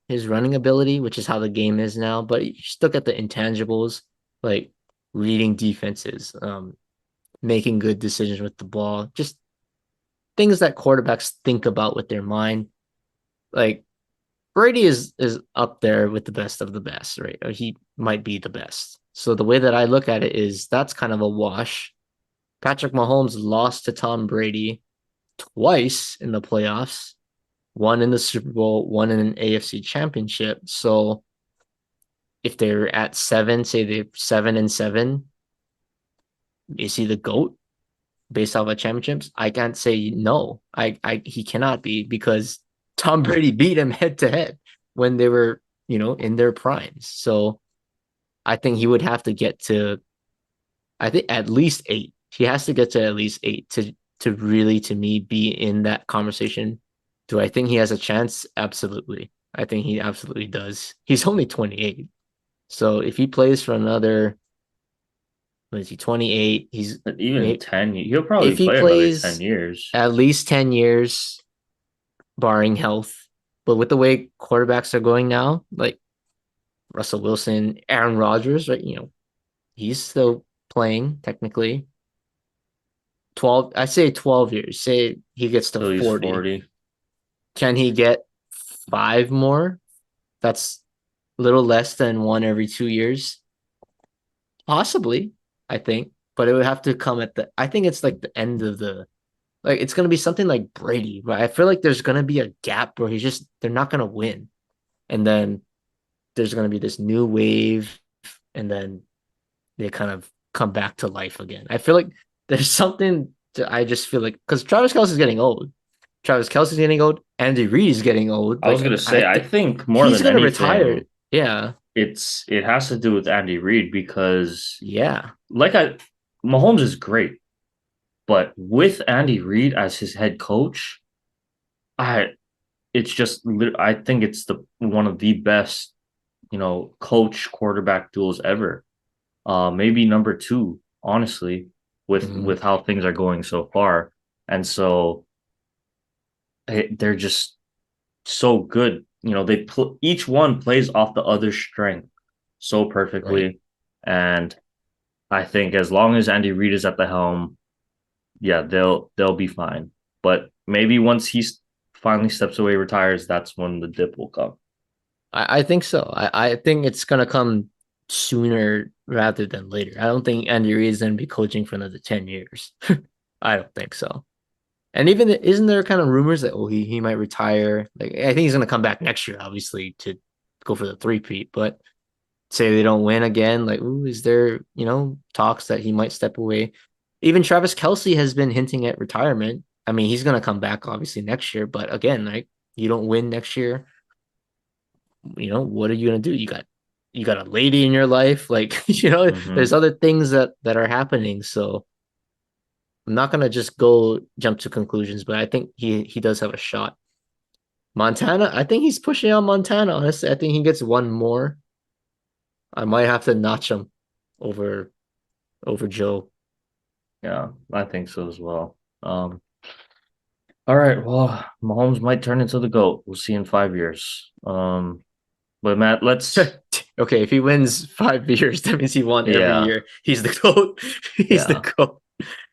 his running ability, which is how the game is now. But you just look at the intangibles, like reading defenses, making good decisions with the ball, just things that quarterbacks think about with their mind. Like Brady is up there with the best of the best, right? Or he might be the best. So the way that I look at it is that's kind of a wash. Patrick Mahomes lost to Tom Brady twice in the playoffs, one in the Super Bowl, one in an AFC championship. So if they're at 7, say they're 7-7, is he the GOAT based off of championships? I can't say no. I he cannot be because Tom Brady beat him head to head when they were, in their primes. So I think he would have to get to I think at least 8. He has to get to at least 8 to really to me be in that conversation. Do I think he has a chance? Absolutely. I think he absolutely does. He's only 28. So if he plays for another, what is he, 28? He's Even 10, he'll if probably he play another 10 plays years. at least 10 years, barring health. But with the way quarterbacks are going now, like Russell Wilson, Aaron Rodgers, right? He's still playing technically. 12, I say 12 years. Say he gets to So he's 40. 40. Can he get 5 more? That's a little less than one every 2 years. Possibly, I think. But it would have to come I think it's like the end of like it's gonna be something like Brady, but I feel like there's gonna be a gap where they're not gonna win. And then there's going to be this new wave, and then they kind of come back to life again. I feel like there's something I just feel like because Travis Kelce's getting old. Travis Kelce's getting old. Andy Reid is getting old. I was Like gonna I say, I think think more he's than gonna retire. anything, Yeah, it has to do with Andy Reid because yeah, like I Mahomes is great, but with Andy Reid as his head coach, I it's just I think it's the one of the best, coach quarterback duels ever. Maybe number two, honestly, with Mhm. how things are going so far. And so they're just so good. Each one plays off the other's strength so Right. perfectly. And I think as long as Andy Reid is at the helm, yeah, they'll be fine. But maybe once he finally steps away, retires, that's when the dip will come. I think so. I think it's gonna come sooner rather than later. I don't think Andy Reid is gonna be coaching for another 10 years. I don't think so. And even isn't there kind of rumors that he might retire? Like I think he's gonna come back next year, obviously, to go for the three-peat. But say they don't win again, like ooh, is there talks that he might step away? Even Travis Kelce has been hinting at retirement. I mean, he's gonna come back obviously next year, but again, like you don't win next year, what are you gonna do? You got a lady in your life, like there's Mm-hmm. other things that are happening. So I'm not gonna just go jump to conclusions, but I think he does have a shot. Montana, I think he's pushing on Montana. Honestly, I think he gets one more. I might have to notch him over Joe. Yeah, I think so as well. All right, well, Mahomes might turn into the GOAT. We'll see in 5 years. But Matt, Okay, if he wins 5 years, that means he won every yeah, year. He's the GOAT. He's the yeah, GOAT.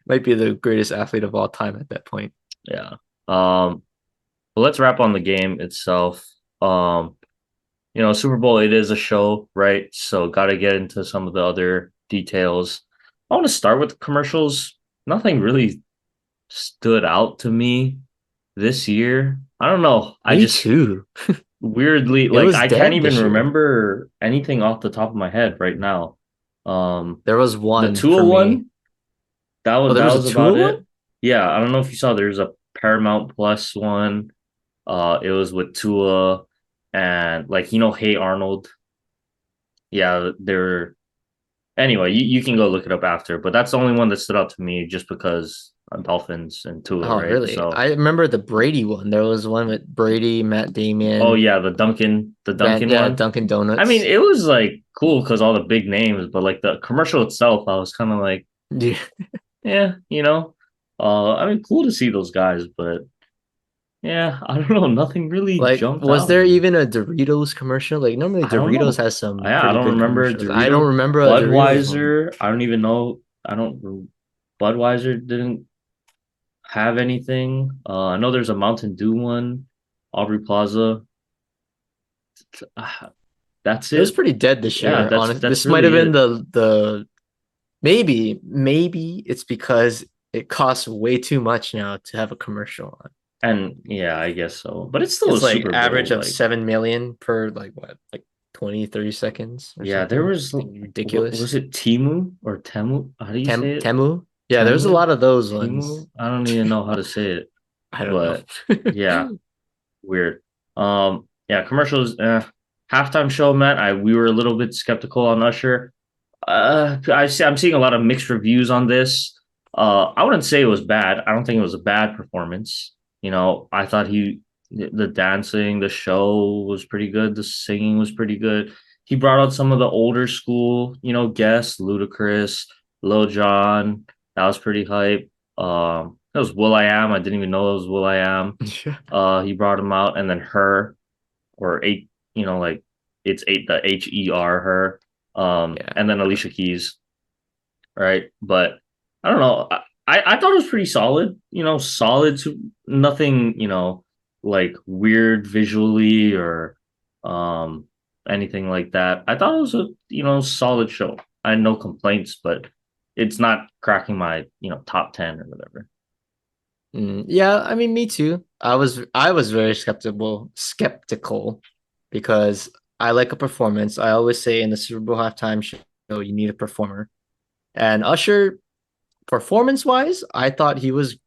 Might be the greatest athlete of all time at that point. yeah. But let's wrap on the game itself. Super Bowl, it is a show, right? So got to get into some of the other details. I want to start with commercials. Nothing really stood out to me this year. I don't know. I Me just too. weirdly It like was I can't dead even this year. remember anything off the top of my head right now. Um, There was the one Tua for me. one, that Oh, was there that was a was Tua about one? it. Yeah, I don't know if you saw there's a Paramount Plus one. It was with Tua and like Hey Arnold. Yeah, they're anyway, you can go look it up after, but that's the only one that stood out to me just because Dolphins and Tua, Oh, right? really? So I remember the Brady one. There was one with Brady, Matt oh Damien, yeah, the Duncan Yeah, one. Dunkin' I mean, Donuts. it was like cool because all the big names, but like the commercial itself, I was kind of like, Yeah. yeah, I mean, cool to see those guys, but yeah, I don't know, nothing really Like, jumped was out at there me. even a Doritos commercial? Like, normally I don't Doritos know. has some Yeah, I pretty don't good remember commercials. I don't Doritos, remember a Doritos one. Budweiser. I don't even know. I don't. Budweiser didn't have anything. I know there's a Mountain Dew one, Aubrey Plaza. Ah, that's It was it. pretty dead this Yeah, year. that's Honest, that's this might have really been it. the maybe it's because it costs way too much now to have a commercial on. And yeah, I guess so. But it's still a It's like Super average Bowl. of Like, 7 million per like what, like 20-30 seconds or yeah, there something. was Like what ridiculous. was it Timu or Temu? How do you say it? Temu? Yeah, there's a Temu? lot of those ones. Timu? I don't even know how to say it. I don't know. But yeah, weird. Yeah, commercials. Halftime show, Matt. We were a little bit skeptical on Usher. I'm seeing a lot of mixed reviews on this. I wouldn't say it was bad. I don't think it was a bad performance. I thought the dancing, the show was pretty good. The singing was pretty good. He brought out some of the older school, guests, Ludacris, Lil Jon. That was pretty hype. That was Will I Am. I didn't even know it was Will I Am. Yeah. He brought him out, and then her or eight, like it's eight the HER her, Yeah. and then Alicia Keys, right? But I don't know. I thought it was pretty solid. Solid to nothing. Like weird visually or um anything like that. I thought it was a solid show. I had no complaints, but it's not cracking my top 10 or whatever. Yeah, I mean, me too. I was very skeptical because I like a performance. I always say in the Super Bowl halftime show, you need a performer. And Usher, performance wise, I thought he was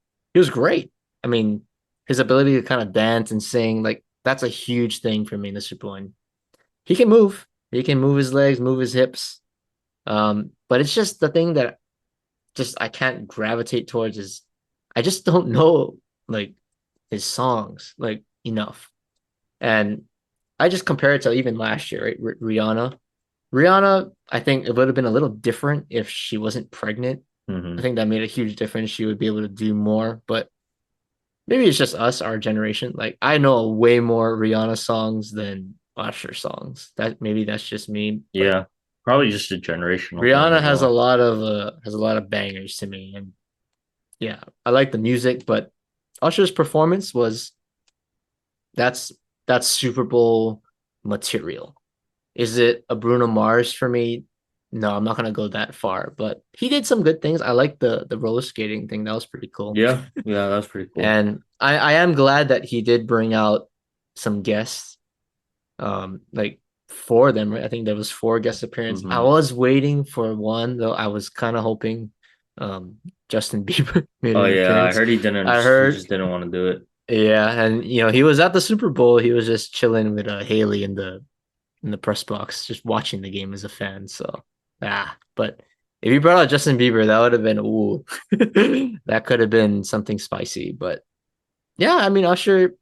great. I mean, his ability to kind of dance and sing, like that's a huge thing for me in the Super Bowl. And he can move. He can move his legs, move his hips. But it's just the thing that just I can't gravitate towards is I just don't know like his songs like enough. And I just compare it to even last year, right? Rihanna. Rihanna, I think it would have been a little different if she wasn't pregnant. I Hmm. think that made a huge difference. She would be able to do more, but maybe it's just us, our generation. Like I know way more Rihanna songs than Usher songs. That maybe that's just me, but Yeah, probably just a generational thing Rihanna as well. has a lot of bangers to me, and yeah, I like the music, but Usher's performance was that's that's Super Bowl material. Is it a Bruno Mars for me? No, I'm not gonna go that far, but he did some good things. I like the roller skating thing. That was pretty cool. Yeah, yeah, that's pretty cool. And I am glad that he did bring out some guests, like for them, right? I think there was four guest appearances. I Hmm. was waiting for one, though. I was kind of hoping um Justin Bieber made Oh an yeah, I appearance. heard he didn't. I He heard, just didn't want to do it. yeah, and he was at the Super Bowl. He was just chilling with Haley in the press box, just watching the game as a fan. So but if you brought out Justin Bieber, that would have been ooh, that could have been something spicy. But yeah, I mean, Usher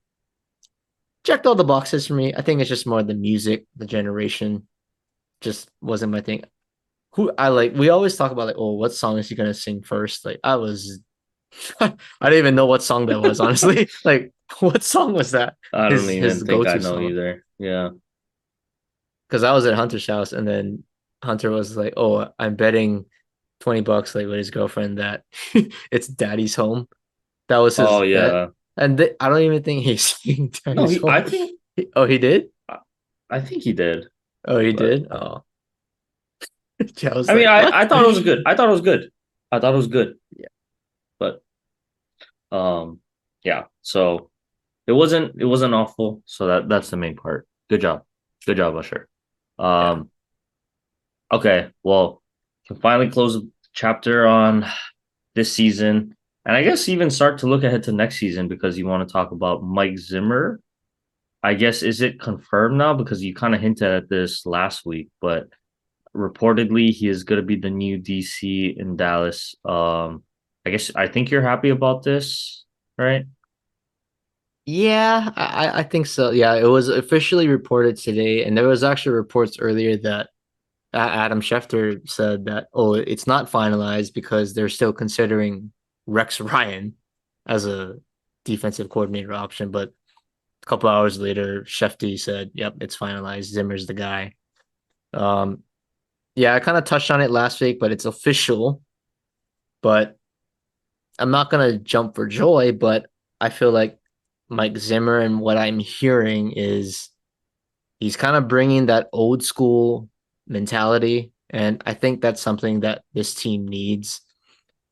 checked all the boxes for me. I think it's just more the music, the generation just wasn't my thing. Who I like, we always talk about like, oh, what song is he gonna sing first? Like, I didn't even know what song that was, honestly. Like, what song was that? I don't His even think I go-to know song. either. Yeah. Because I was at Hunter's house, and then Hunter was like, "Oh, I'm betting $20 like with his girlfriend that it's Daddy's home." That was Oh his bet, yeah. and I don't even think he's singing No, Daddy's he. home. Oh, he did. I think he did. Oh, he But did. Oh, yeah, I was I mean, like, "What?" I thought it was good. I thought it was good. I thought it was good. Yeah, But yeah. So it wasn't awful. So that's the main part. Good job. Good job, Usher. yeah, Um. Okay. Well, can finally close the chapter on this season, and I guess even start to look ahead to next season because you want to talk about Mike Zimmer. I guess is it confirmed now because you kind of hinted at this last week, but reportedly he is going to be the new DC in Dallas. I think you're happy about this, right? yeah. I think so. Yeah, it was officially reported today, and there was actually reports earlier that Adam Schefter said that, oh, it's not finalized because they're still considering Rex Ryan as a defensive coordinator option. But a couple hours later, Schefter said, yep, it's finalized. Zimmer's the guy. Um, yeah, I kind of touched on it last week, but it's official. But I'm not going to jump for joy, but I feel like Mike Zimmer and what I'm hearing is he's kind of bringing that old school mentality. And I think that's something that this team needs.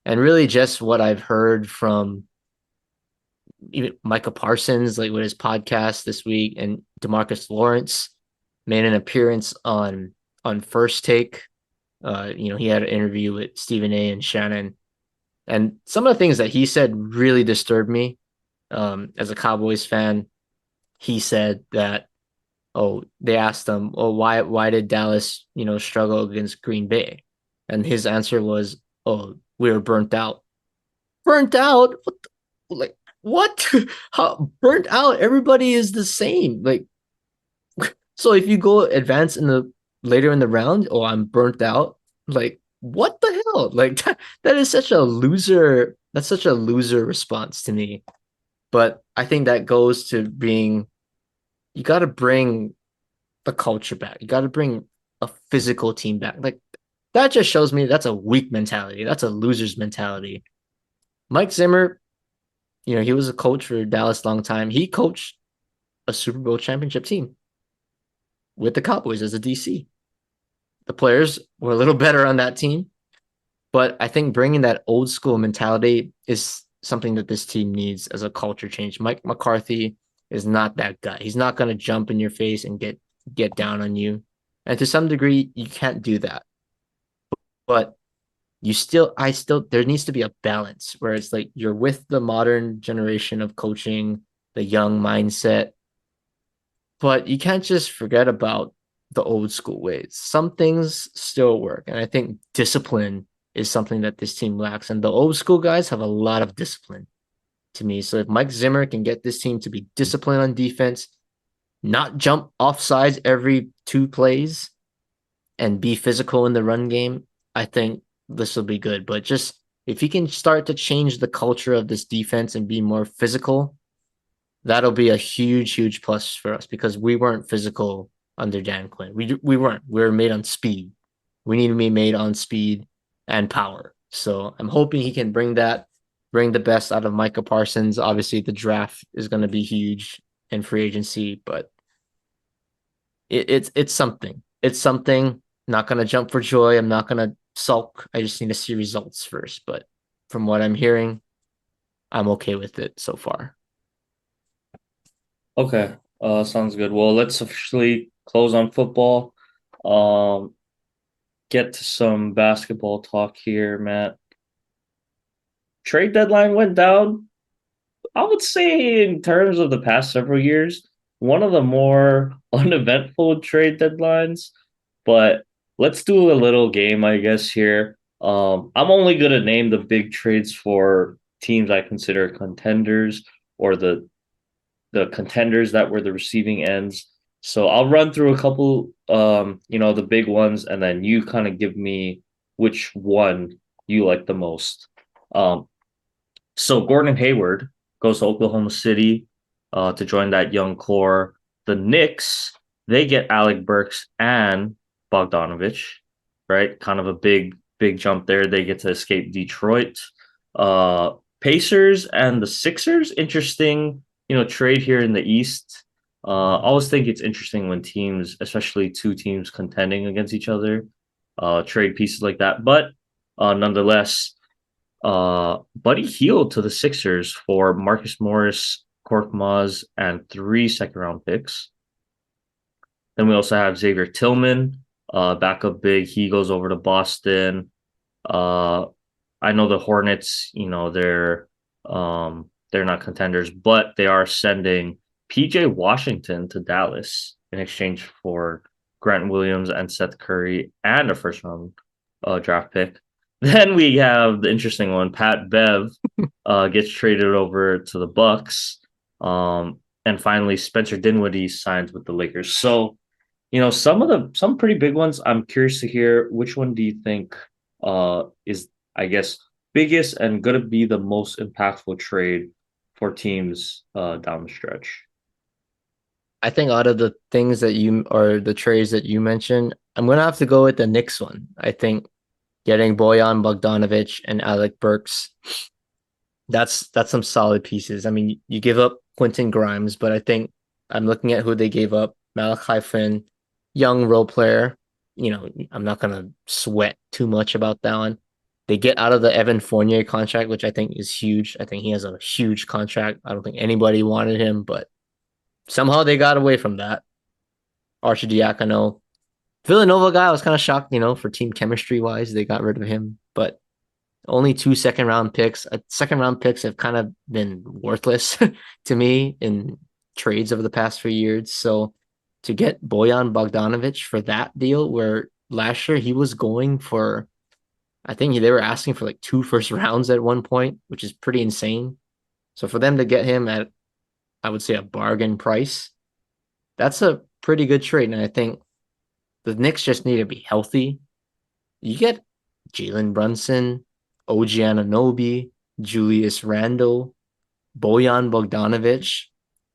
And really, just what I've heard from even Micah Parsons, like with his podcast this week, and Demarcus Lawrence made an appearance on First Take. He had an interview with Stephen A. and Shannon, and some of the things that he said really disturbed me. As a Cowboys fan, he said that, oh, they asked him, oh, why did Dallas, struggle against Green Bay? And his answer was, oh, we were burnt out. Burnt out? Like what? How burnt out? Everybody is the same. Like, so if you go advance in the later in the round, oh, I'm burnt out. Like, what the hell? Like that is such a loser. That's such a loser response to me. But I think that goes to being you got to bring the culture back. You got to bring a physical team back. Like that just shows me that's a weak mentality. That's a loser's mentality. Mike Zimmer, he was a coach for Dallas a long time. He coached a Super Bowl championship team with the Cowboys as a DC. The players were a little better on that team, but I think bringing that old school mentality is something that this team needs as a culture change. Mike McCarthy is not that guy. He's not going to jump in your face and get get down on you. And to some degree, you can't do that. But there needs to be a balance where it's like you're with the modern generation of coaching, the young mindset, but you can't just forget about the old school ways. Some things still work. And I think discipline is something that this team lacks. And the old school guys have a lot of discipline to me. So if Mike Zimmer can get this team to be disciplined on defense, not jump off sides every 2 plays, and be physical in the run game, I think this will be good. But just if he can start to change the culture of this defense and be more physical, that'll be a huge, huge plus for us because we weren't physical under Dan Quinn. We weren't. We were made on speed. We need to be made on speed and power. So I'm hoping he can bring the best out of Micah Parsons. Obviously, the draft is going to be huge in free agency, but it's something. It's something. Not going to jump for joy. I'm not going to sulk. I just need to see results first. But from what I'm hearing, I'm okay with it so far. Okay, sounds good. Well, let's officially close on football. Um, get to some basketball talk here, Matt. Trade deadline went down. I would say, in terms of the past several years, one of the more uneventful trade deadlines. But let's do a little game, I guess, here. I'm only going to name the big trades for teams I consider contenders or the contenders that were the receiving ends. So I'll run through a couple, the big ones, and then you kind of give me which one you like the most. Um, so Gordon Hayward goes to Oklahoma City to join that young core. The Knicks, they get Alec Burks and Bogdanovich, right? Kind of a big jump there. They get to escape Detroit. Pacers and the Sixers, interesting, trade here in the East. I always think it's interesting when teams, especially two teams contending against each other, trade pieces like that. But nonetheless, Buddy Hield to the Sixers for Marcus Morris, Korkmaz, and 3 second-round picks. Then we also have Xavier Tillman, backup big. He goes over to Boston. Uh, I know the Hornets, they're not contenders, but they are sending PJ Washington to Dallas in exchange for Grant Williams and Seth Curry and a first round draft pick. Then we have the interesting one. Pat Bev gets traded over to the Bucks. And finally Spencer Dinwiddie signs with the Lakers. So, some pretty big ones. I'm curious to hear which one do you think is, I guess, biggest and going to be the most impactful trade for teams down the stretch. I think out of the things that you or the trades that you mentioned, I'm gonna have to go with the Knicks one. I think getting Bojan Bogdanovic and Alec Burks, that's some solid pieces. I mean, you give up Quentin Grimes, but I think I'm looking at who they gave up. Malachi Flynn, young role player. I'm not gonna sweat too much about that one. They get out of the Evan Fournier contract, which I think is huge. I think he has a huge contract. I don't think anybody wanted him, but somehow they got away from that. Archidiakono. Villanova guy, I was kind of shocked, for team chemistry wise, they got rid of him, but only 2 second round picks. Second round picks have kind of been worthless to me in trades over the past few years. So to get Bojan Bogdanovic for that deal, where last year he was going for, I think they were asking for like 2 first rounds at one point, which is pretty insane. So for them to get him at, I would say, a bargain price, that's a pretty good trade. And I think the Knicks just need to be healthy. You get Jalen Brunson, OG Anunoby, Julius Randle, Bojan Bogdanovic,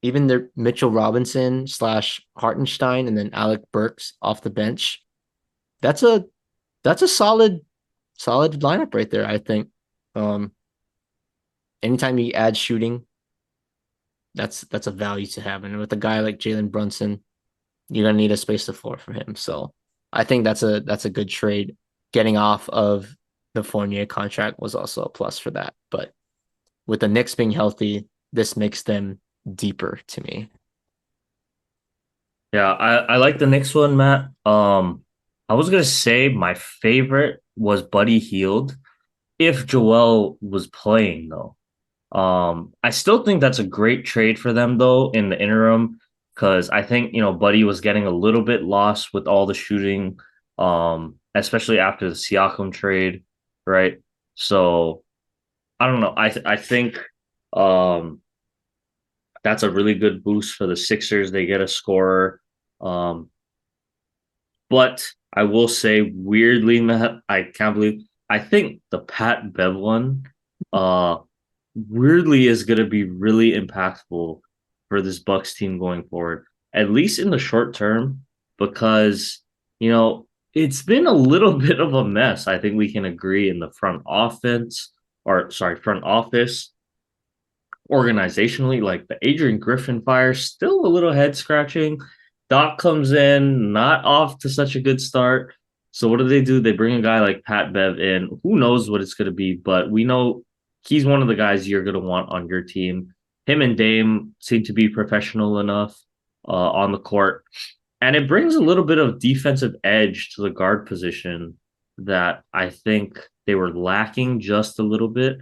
even the Mitchell Robinson slash Hartenstein, and then Alec Burks off the bench. That's a solid lineup right there. I think. Um, Anytime you add shooting, that's a value to have, and with a guy like Jalen Brunson, you're gonna need a space to floor for him. So I think that's a good trade. Getting off of the Fournier contract was also a plus for that. But with the Knicks being healthy, this makes them deeper to me. Yeah, I like the next one, Matt. I was gonna say my favorite was Buddy Heald if Joel was playing though. I still think that's a great trade for them though in the interim because I think Buddy was getting a little bit lost with all the shooting, especially after the Siakam trade, right? So I don't know. I think um that's a really good boost for the Sixers. They get a scorer. Um, but I will say, weirdly, Matt, I can't believe I think the Pat Bev one, uh, weirdly is going to be really impactful for this Bucks team going forward, at least in the short term, because you know it's been a little bit of a mess. I think we can agree in the front office organizationally, like the Adrian Griffin fire, still a little head scratching. Doc comes in, not off to such a good start. So what do? They bring a guy like Pat Bev in. Who knows what it's going to be, but we know he's one of the guys you're going to want on your team. Him and Dame seem to be professional enough on the court, and it brings a little bit of defensive edge to the guard position that I think they were lacking just a little bit.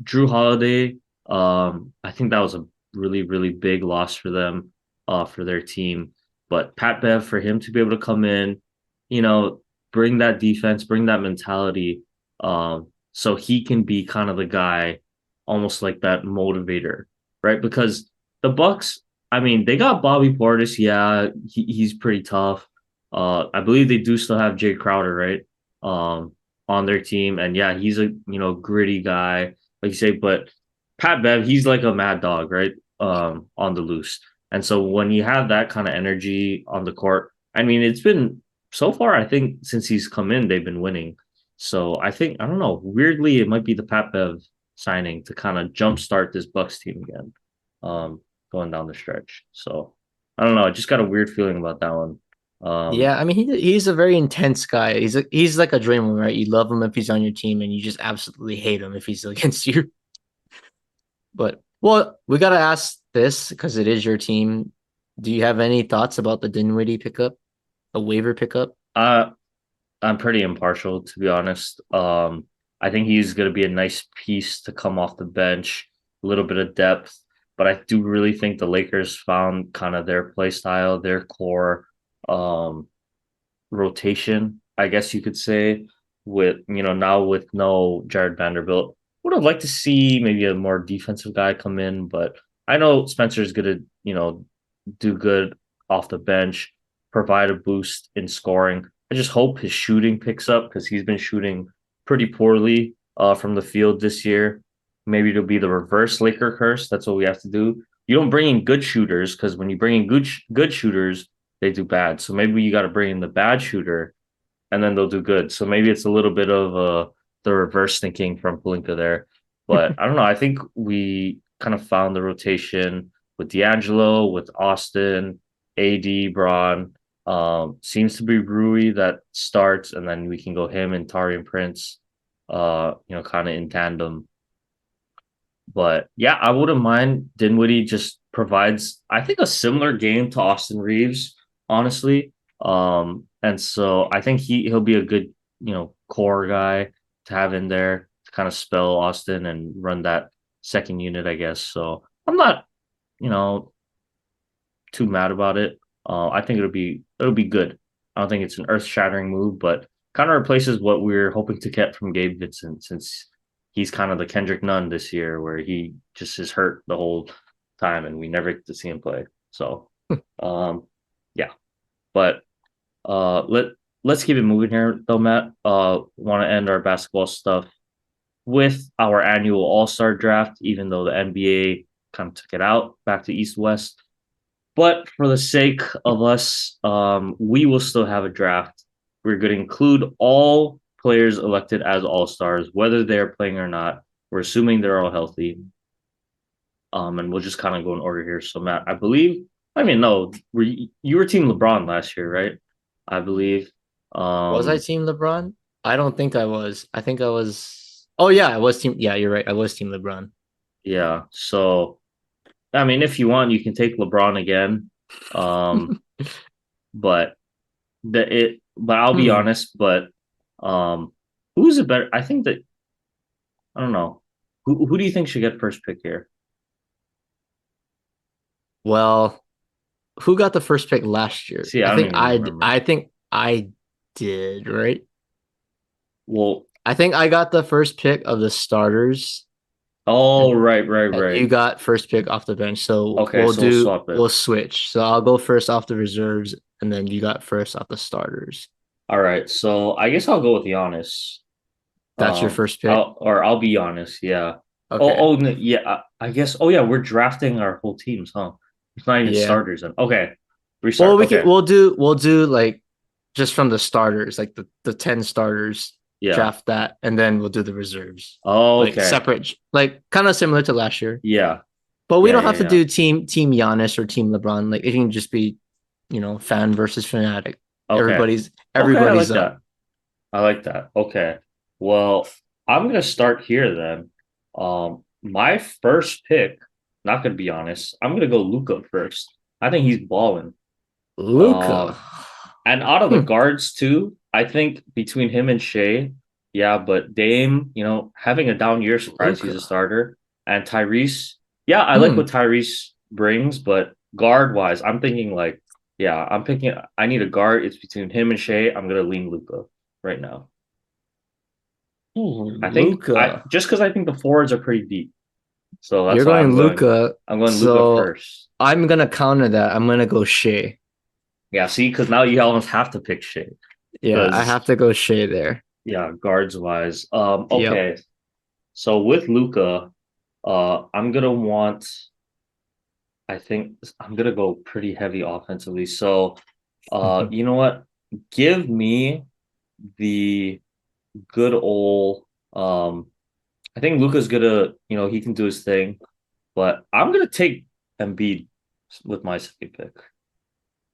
Drew Holiday, I think that was a really, really big loss for them, for their team. But Pat Bev, for him to be able to come in, you know, bring that defense, bring that mentality, so he can be kind of the guy, almost like that motivator, right? Because the Bucks, I mean, they got Bobby Portis. Yeah, he's pretty tough. I believe they do still have Jay Crowder, right? On their team, and yeah, he's a gritty guy, like you say. But Pat Bev, he's like a mad dog, right? On the loose, and so when you have that kind of energy on the court, I mean, it's been so far. I think since he's come in, they've been winning. So I think I don't know. Weirdly, it might be the Pat Bev signing to kind of jumpstart this Bucks team again. Um, Going down the stretch. So I don't know. I just got a weird feeling about that one. Um, Yeah, I mean he's a very intense guy. He's like a Draymond, right? You love him if he's on your team, and you just absolutely hate him if he's against you. But well, we gotta ask this because it is your team. Do you have any thoughts about the Dinwiddie pickup, a waiver pickup? I I'm pretty impartial to be honest. I think he's going to be a nice piece to come off the bench, a little bit of depth, but I do really think the Lakers found kind of their play style, their core. Um, Rotation, I guess you could say, with now with no Jared Vanderbilt. Would have liked to see maybe a more defensive guy come in, but I know Spencer's gonna, do good off the bench, provide a boost in scoring. I just hope his shooting picks up because he's been shooting pretty poorly from the field this year. Maybe it'll be the reverse Laker curse. That's what we have to do. You don't bring in good shooters because when you bring in good shooters, they do bad. So maybe you got to bring in the bad shooter, and then they'll do good. So maybe it's a little bit of the reverse thinking from Palinka there. But I don't know. I think we kind of found the rotation with D'Angelo, with Austin, AD, Braun. Seems to be Rui that starts, and then we can go him and Tari and Prince, kind of in tandem. But yeah, I wouldn't mind. Dinwiddie just provides, I think, a similar game to Austin Reeves, honestly. And so I think he'll be a good, core guy to have in there to kind of spell Austin and run that second unit, I guess. So I'm not, you know, too mad about it. I think it'll be good. I don't think it's an earth shattering move, but kind of replaces what we are hoping to get from Gabe Vincent since he's kind of the Kendrick Nunn this year, where he just is hurt the whole time and we never get to see him play. So, um, yeah, but let's keep it moving here though, Matt. Want to end our basketball stuff with our annual All-Star draft, even though the NBA kind of took it out back to East West. But for the sake of us, we will still have a draft. We're going to include all players elected as all stars, whether they're playing or not. We're assuming they're all healthy. And we'll just kind of go in order here. So, Matt, I believe, I mean, no, you were Team LeBron last year, right? I believe. Was I Um, team LeBron? I don't think I was. I think I was. Oh yeah, I was team. Yeah, you're right. I was team LeBron. yeah. So, I mean, if you want, you can take LeBron again. but but I'll be Hmm. honest, but um who's a better I think that I don't know. Who do you think should get first pick here? Well, who got the first pick last year? See, I don't even remember. I think I did, right? Well, I think I got the first pick of the starters, oh and right. and you got first pick off the bench. So Okay, so we'll swap it. we'll switch. So I'll go first off the reserves, and then you got first off the starters. All right, so I guess I'll go with Giannis. That's your first pick. I'll be honest, yeah. Okay. Yeah. I guess. Oh yeah, we're drafting our whole teams, huh? It's not even Yeah. starters. Then okay, Well, restart. Okay, we'll do like just from the starters, like the 10 starters, yeah. draft that, and then we'll do the reserves. Like Okay, separate, like kind of similar to last year. yeah, But we don't have to yeah. do team Giannis or team LeBron. Like it can just be, fan versus fanatic. Okay, okay. I Everybody's like up. that. I like that. Okay. Well, I'm gonna start here then. My first pick, not gonna be honest, I'm gonna go Luca first. I think he's balling. Luca. Um, and out of the Hmm. guards too, I think between him and Shea, yeah, but Dame, having a down year, surprised he's a Luca. starter. And Tyrese, yeah, I like what Hmm. Tyrese brings, but guard wise, I'm thinking like, yeah, I'm picking. I need a guard. It's between him and Shea. I'm gonna lean Luca right now. Ooh, I think I Luca. just because I think the forwards are pretty deep, so that's You're why going Luca. I'm going Luca So first. I'm gonna counter that. I'm gonna go Shea. Yeah, see, because now you almost have to pick Shea Yeah, I because have to go Shea there. yeah, guards wise. Yep. Okay, so with Luca, I'm gonna want. I think I'm gonna go pretty heavy offensively. So, you know what? Give me the good old. I think Luca's gonna, he can do his thing, but I'm gonna take Embiid with my second pick.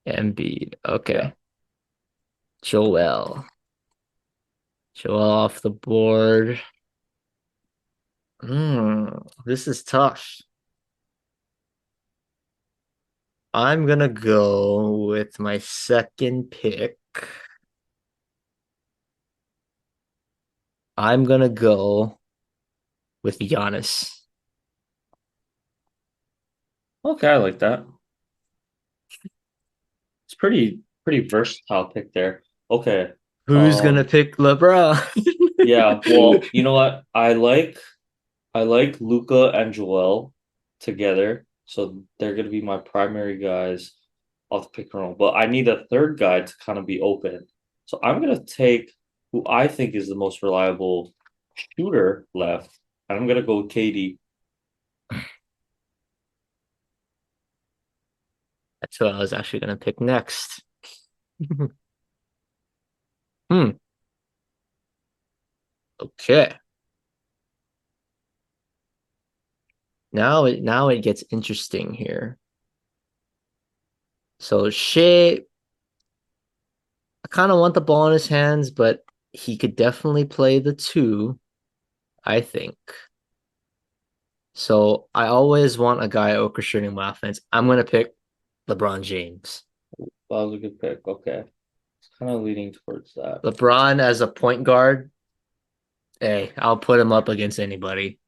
Embiid. Yeah. Okay. Joel. Joel off the board. This is tough. I'm gonna go with my second pick. I'm gonna go with Giannis. Okay, I like that. It's pretty versatile pick there. Okay. Who's gonna Um, pick LeBron? yeah, well, you know what? I like Luca and Joel together. So they're gonna be my primary guys off the pick and roll. But I need a third guy to kind of be open. So I'm gonna take who I think is the most reliable shooter left. And I'm gonna go with KD. That's what I was actually gonna pick next. Hmm. Okay. Now it gets interesting here. So Shea, I kind of want the ball in his hands, but he could definitely play the two, I think. So I always want a guy orchestrating my offense. I'm gonna pick LeBron James. That was a good pick. Okay. It's kind of leaning towards that. LeBron as a point guard, hey, I'll put him up against anybody.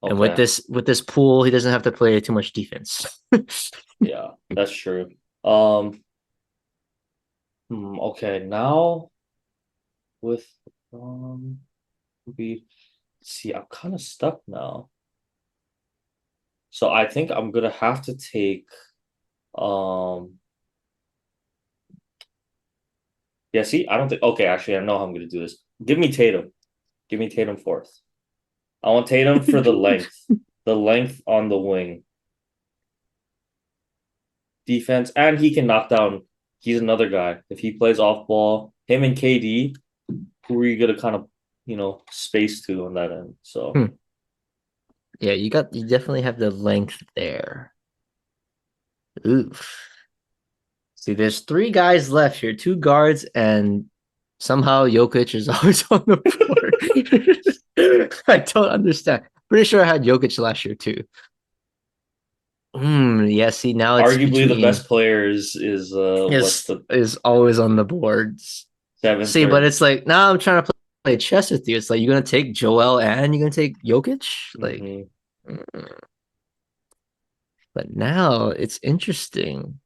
And Okay. with this pool, he doesn't have to play too much defense. Yeah, that's true. Um, okay, now with we see, I'm kind of stuck now. So I think I'm gonna have to take um yeah, see, I don't think okay, actually I know how I'm gonna do this. Give me Tatum. Give me Tatum fourth. I want Tatum for the length. The length on the wing. Defense, and he can knock down. He's another guy. If he plays off ball, him and KD, who are you gonna kind of, space to on that end? So Hmm. Yeah, you definitely have the length there. Oof. See, there's three guys left here, two guards, and somehow Jokic is always on the board. I don't understand. Pretty sure I had Jokic last year too. Yeah, see, now it's Arguably the between best player is what's is the is always on the boards. seventh See, but or it's like now I'm trying to play chess with you. It's like you're gonna take Joel and you're gonna take Jokic? Like, mhm. mm, but now it's interesting.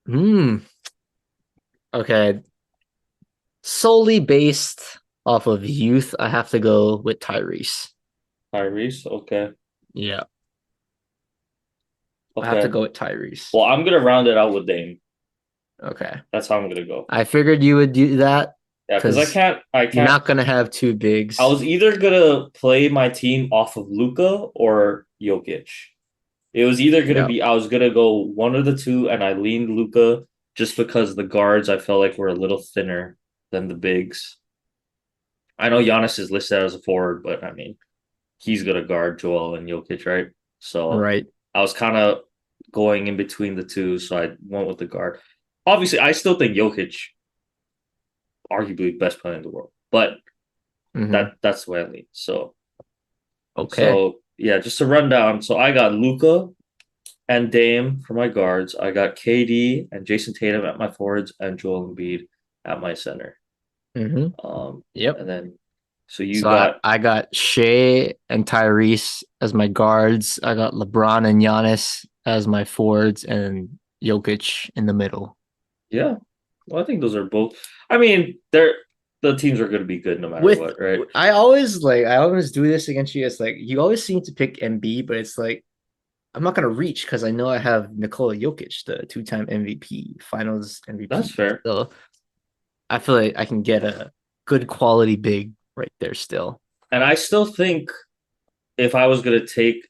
Hmm. Okay. Solely based off of youth, I have to go with Tyrese. Tyrese? Okay. Yeah, I have to Okay. go with Tyrese. Well, I'm gonna round it out with Dame. Okay. That's how I'm gonna go. I figured you would do that Yeah, because because I you're can't not gonna have two I bigs. was either gonna play my team off of Luca or Jokic. It was either gonna Yeah. be I was gonna go one of the two, and I leaned Luca just because the guards I felt like were a little thinner than the bigs. I know Giannis is listed as a forward, but I mean he's gonna guard Joel and Jokic, right? So Right. I was kind of going in between the two, so I went with the guard. Obviously, I still think Jokic arguably best player in the world, but Hmm. that's the way I lean. So Okay. so yeah, just to run down. So I got Luca and Dame for my guards. I got KD and Jason Tatum at my forwards and Joel Embiid at my center. Hmm. Um, Yep. and then so you So I, got I got Shea and Tyrese as my guards. I got LeBron and Giannis as my forwards and Jokic in the middle. yeah. Well, I think those are both. I mean, they're the teams are going to be good no matter With what, right? I always do this against you. It's like you always seem to pick MB, but it's like I'm not gonna reach because I know I have Nikola Jokic, the two-time MVP, Finals That's MVP. fair. So I feel like I can get a good quality big right there still. And I still think if I was going to take,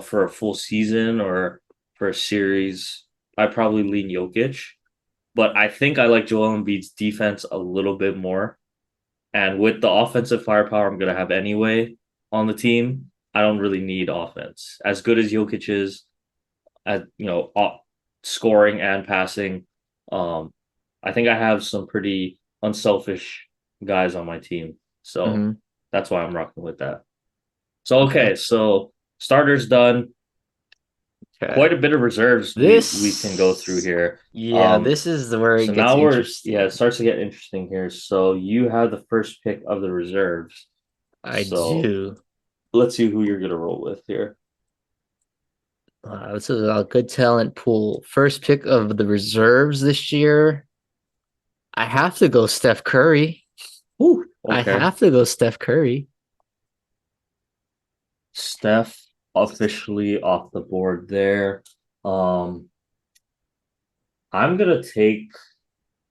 for a full season or for a series, I probably lean Jokic. But I think I like Joel Embiid's defense a little bit more. And with the offensive firepower I'm going to have anyway on the team, I don't really need offense. As good as Jokic is at, scoring and passing, um, I think I have some pretty unselfish guys on my team. So Hmm. that's why I'm rocking with that. So Okay. okay, so starters done. Okay. Quite a bit of reserves we can go through This, here. yeah, Um, this is where so it gets now it interesting. starts to get interesting here. So you have the first pick of the reserves. I So do. let's see who you're gonna roll with here. This is a good talent pool. First pick of the reserves this year. I have to go Steph Curry. Ooh, I okay. have to go Steph Curry. Steph officially off the board there. Um, I'm gonna take.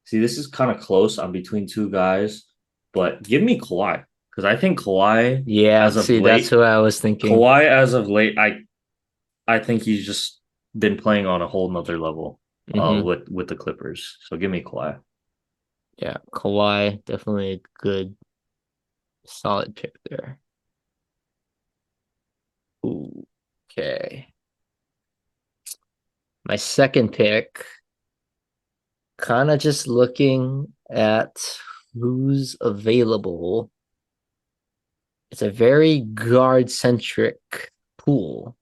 See, this is kind of close. I'm between two guys, but give me Kawhi because I think Yeah, see, that's who I was thinking. Kawhi as of late, I think he's just been playing on a whole nother level Hmm. with the Clippers. So give me Kawhi. Yeah, Kawhi, definitely a good, solid pick there. Ooh, okay. My second pick, kind of just looking at who's available. It's a very guard centric pool.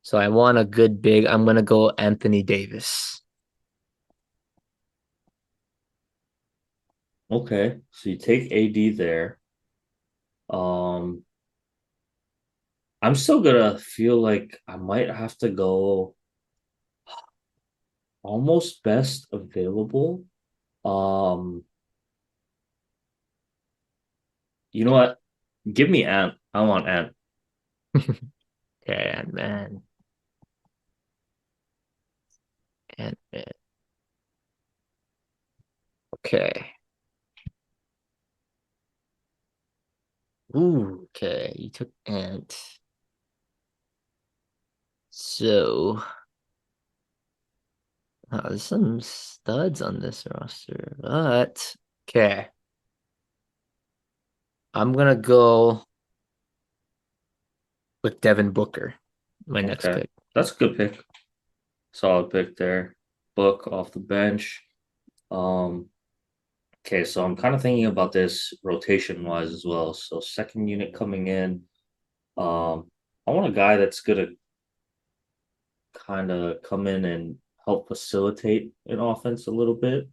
So I want a good big. I'm gonna go Anthony Davis. Okay, so you take AD there. Um, I'm still gonna feel like I might have to go almost best available. Um, you know what? Give me Ant. I want Ant. Okay, and man, and man. Okay. Ooh, okay. You took Ant. So there's some studs on this roster, but okay. I'm gonna go with Devin Booker, my next Okay, pick. that's a good pick. Solid pick there. Book off the bench. Um, okay, so I'm kind of thinking about this rotation wise as well. So second unit coming in. Um, I want a guy that's gonna kind of come in and help facilitate an offense a little bit.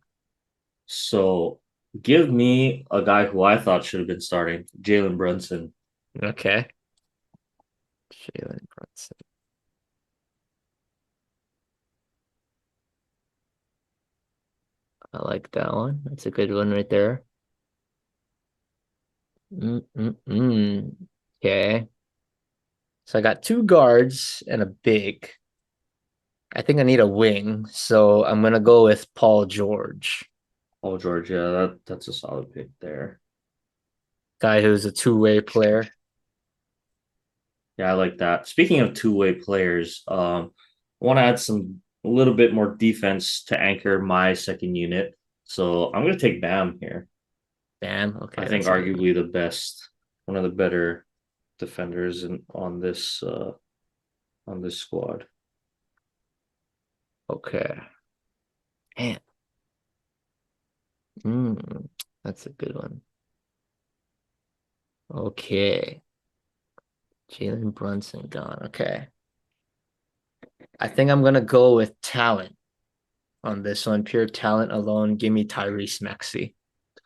So give me a guy who I thought should have been starting, Jalen Brunson. Okay. Jalen Brunson. I like that one. That's a good one right there. Mm-mm-mm. Okay. So I got two guards and a big. I think I need a wing, so I'm gonna go with Paul George, Oh, George, yeah, that's a solid pick there. guy who's a two-way player. Yeah, I like that. Speaking of two-way players, I want to add some a little bit more defense to anchor my second unit. So I'm gonna take Bam here. Bam. I Okay, think that's a good one. arguably the best, one of the better defenders on this squad. Okay. Man. Mm, that's a good one. Okay. Jalen Brunson gone. Okay. I think I'm gonna go with talent on this one. Pure talent alone. Give me Tyrese Maxey.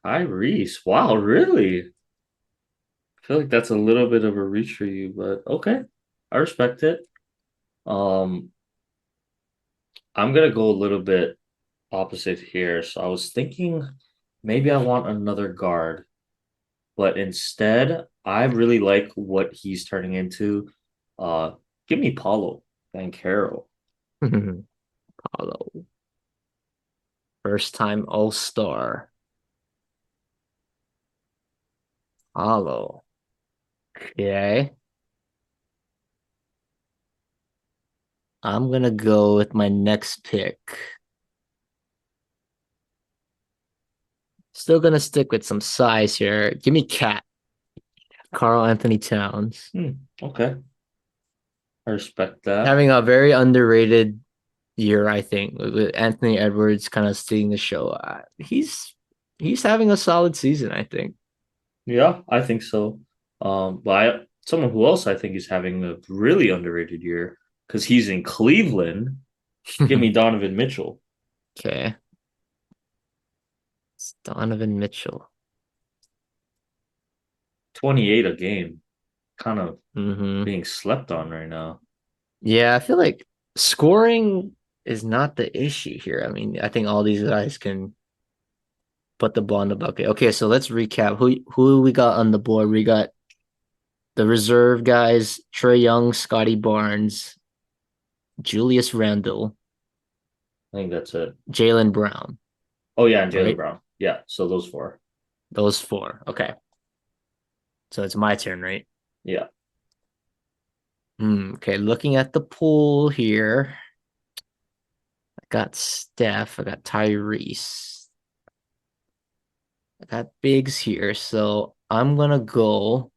Tyrese, wow, really? I feel like that's a little bit of a reach for you, but okay, I respect it. Um, I'm gonna go a little bit opposite here. So I was thinking maybe I want another guard, but instead I really like what he's turning into. Uh, give me Paulo and Carroll. Paulo. First time All-Star. Paulo. Okay. I'm gonna go with my next pick. Still gonna stick with some size here. Give me Cat. Carl Anthony Towns. Okay, I respect that. Having a very underrated year, I think, with Anthony Edwards kind of stealing the show. He's having a solid season, I think. Yeah, I think so. Someone who else I think is having a really underrated year because he's in Cleveland. Give me Donovan Mitchell. Okay. It's Donovan Mitchell. 28 a game, kind of Hmm. being slept on right now. Yeah, I feel like scoring is not the issue here. I mean, I think all these guys can put the ball in the bucket. Okay, so let's recap. Who we got on the board? We got the reserve guys, Trey Young, Scotty Barnes, Julius Randle, I think that's it. Jalen Brown, Oh yeah, and Jalen right? Brown. Yeah, so those four. Those four. Okay. So it's my turn, right? Yeah. Okay, looking at the pool here. I got Steph, I got Tyrese, I got Biggs here. So I'm gonna go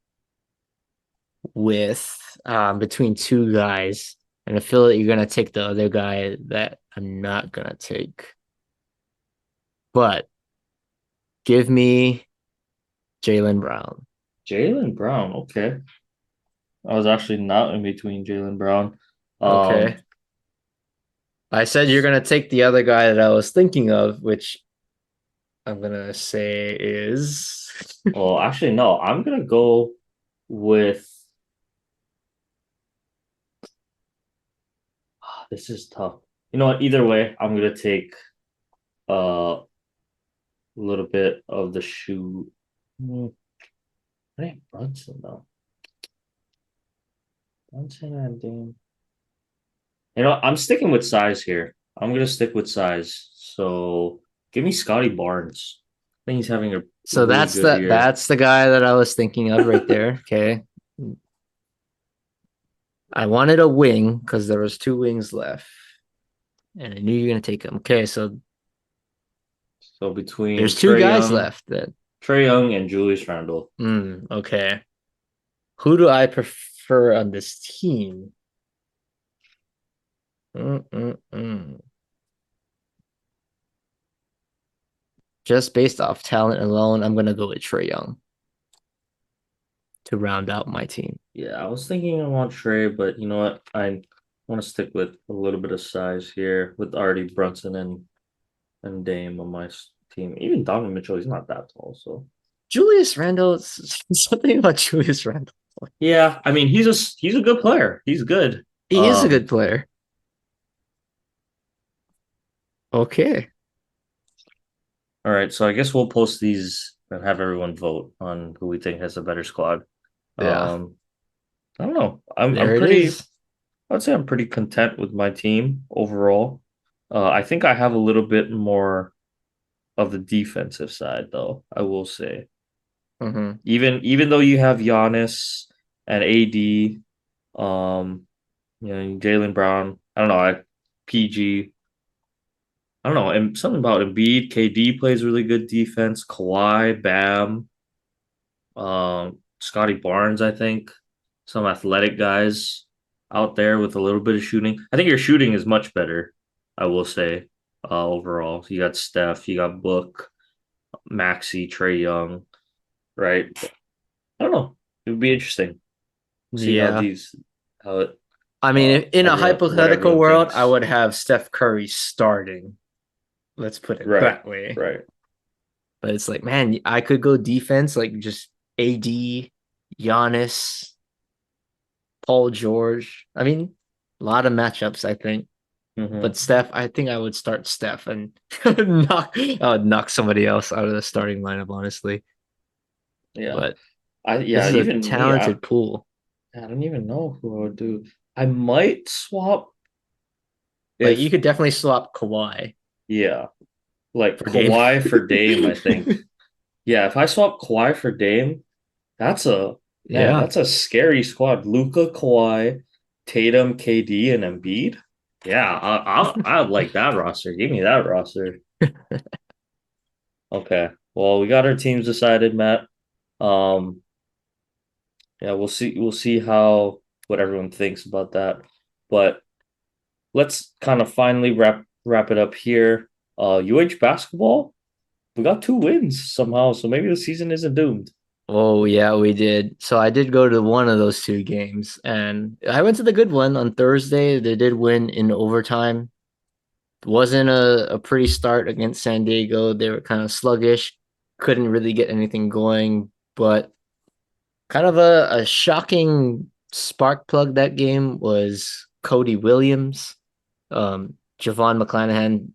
with between two guys. And I feel that you're gonna take the other guy that I'm not gonna take. But give me Jalen Brown. Jalen Brown. Okay. I was actually not in between Jalen Brown. Um, Okay. I said you're gonna take the other guy that I was thinking of, which I'm gonna say is well, actually, no, I'm gonna go with this is tough. You know what? Either way, I'm gonna take a little bit of the shoe. I think Brunson though. Brunson and Dame. You know, I'm sticking with size here. I'm gonna stick with size. So give me Scotty Barnes. I think he's having a so really good year. that's the guy that I was thinking of right there. Okay. I wanted a wing because there was two wings left, and I knew you were gonna take him. Okay, so So between there's two guys left then. Trey Young and Julius Randle. Okay. Who do I prefer on this team? Mm-mm-mm. Just based off talent alone, I'm gonna go with Trey Young. to round out my team. Yeah, I was thinking I want Trey, but you know what? I want to stick with a little bit of size here with already Brunson and Dame on my team. Even Donovan Mitchell, he's not that tall, so Julius Randle, something about Julius Randle. yeah. I mean, he's a good player. He's good. He is a good player. Okay. All right, so I guess we'll post these and have everyone vote on who we think has a better squad. Yeah. Um, I don't know. I'm There it pretty. is. I'd say I'm pretty content with my team overall. I think I have a little bit more of the defensive side, though. I will say, Mm-hmm. even though you have Giannis and AD, Jalen Brown. I don't know. PG. I don't know. And something about Embiid. KD plays really good defense. Kawhi, Bam, Scotty Barnes. I think some athletic guys out there with a little bit of shooting. I think your shooting is much better. I will say overall. You got Steph. You got Book, Maxi, Trey Young. Right. I don't know. It would be interesting. See how Yeah. these how it I mean, in a everyone what hypothetical everyone world, I thinks. would have Steph Curry starting. Let's put it Right. that way. Right. But it's like, man, I could go defense, like just AD, Giannis, Paul George. I mean, a lot of matchups, I think. But Hmm. Steph, I think I would start Steph and I would knock somebody else out of the starting lineup, honestly. Yeah. But this Yeah, is a even me, talented pool. I don't even know who I would do. I might swap Like you if could definitely swap Kawhi yeah, like for Dame. Kawhi for Dame, I think. Yeah, if I swap Kawhi for Dame, that's a man, Yeah. that's a scary squad. Luca, Kawhi, Tatum, KD, and Embiid. Yeah, I like that roster. Give me that roster. Okay. Well, we got our teams decided, Matt. Um, yeah, we'll see how what everyone thinks about that. But let's kind of finally wrap it up here. UH basketball, we got 2 wins somehow, so maybe the season isn't doomed. Oh yeah, we did. So I did go to one of those two games, and I went to the good one on Thursday. They did win in overtime. Wasn't a pretty start against San Diego. They were kind of sluggish, couldn't really get anything going, but kind of a shocking spark plug that game was Cody Williams. Javon McClanahan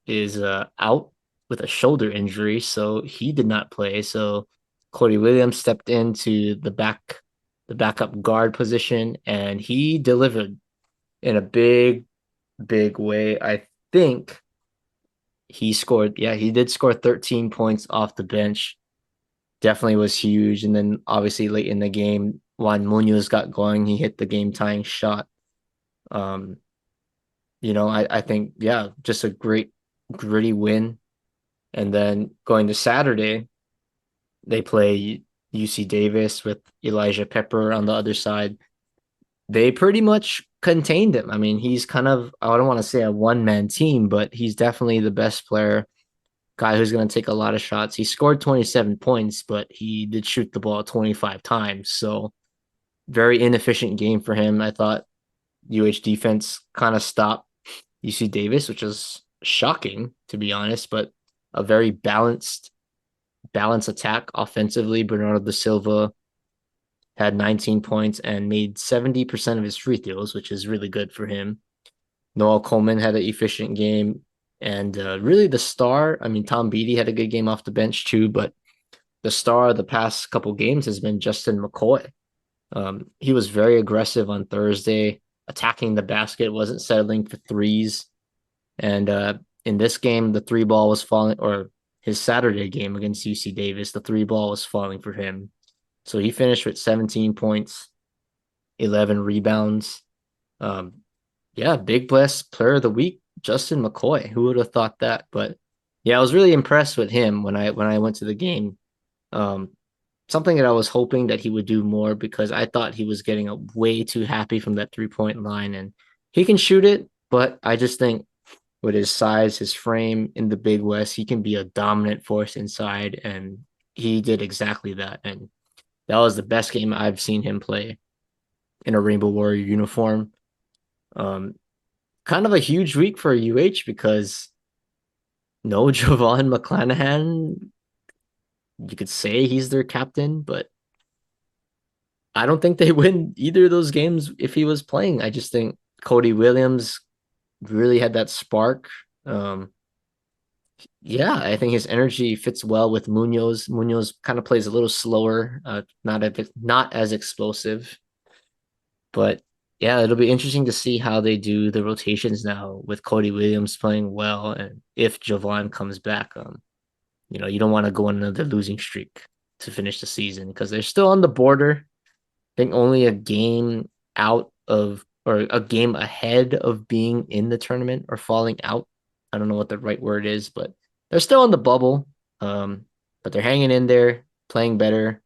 is out with a shoulder injury, so he did not play. So Cody Williams stepped into the backup guard position, and he delivered in a big way. I think he scored. Yeah, he did score 13 points off the bench. Definitely was huge. And then obviously late in the game, Juan Munoz got going. He hit the game tying shot. Um, I think yeah, just a great gritty win. And then going to Saturday, they play UC Davis with Elijah Pepper on the other side. They pretty much contained him. I mean, he's kind of, I don't want to say a one man team, but he's definitely the best player, guy who's going to take a lot of shots. He scored 27 points, but he did shoot the ball 25 times. So, very inefficient game for him. I thought UH defense kind of stopped UC Davis, which was shocking, to be honest, but a very balanced attack offensively. Bernardo da Silva had 19 points and made 70% of his free throws, which is really good for him. Noel Coleman had an efficient game. And really, the star, I mean, Tom Beatty had a good game off the bench too, but the star of the past couple games has been Justin McCoy. He was very aggressive on Thursday, attacking the basket, wasn't settling for threes. And in this game, the three ball was falling, or his Saturday game against UC Davis, the three ball was falling for him. So he finished with 17 points, 11 rebounds. Um, yeah, big blessed player of the week, Justin McCoy. Who would have thought that? But yeah, I was really impressed with him when I went to the game. Um, Something that I was hoping that he would do more because I thought he was getting a way too happy from that 3 point line, and he can shoot it, but I just think with his size, his frame in the Big West, he can be a dominant force inside, and he did exactly that. And That was the best game I've seen him play in a Rainbow Warrior uniform. Um, Kind of a huge week for UH because no Javon McClanahan. You could say he's their captain, but I don't think they win either of those games if he was playing. I just think Cody Williams really had that spark. Um, yeah, I think his energy fits well with Munoz. Munoz kind of plays a little slower, not as explosive. But yeah, it'll be interesting to see how they do the rotations now with Cody Williams playing well, and if Javon comes back. You don't want to go on another losing streak to finish the season because they're still on the border. I think only a game out of or a game ahead of being in the tournament or falling out. I don't know what the right word is, but they're still on the bubble. But they're hanging in there, playing better.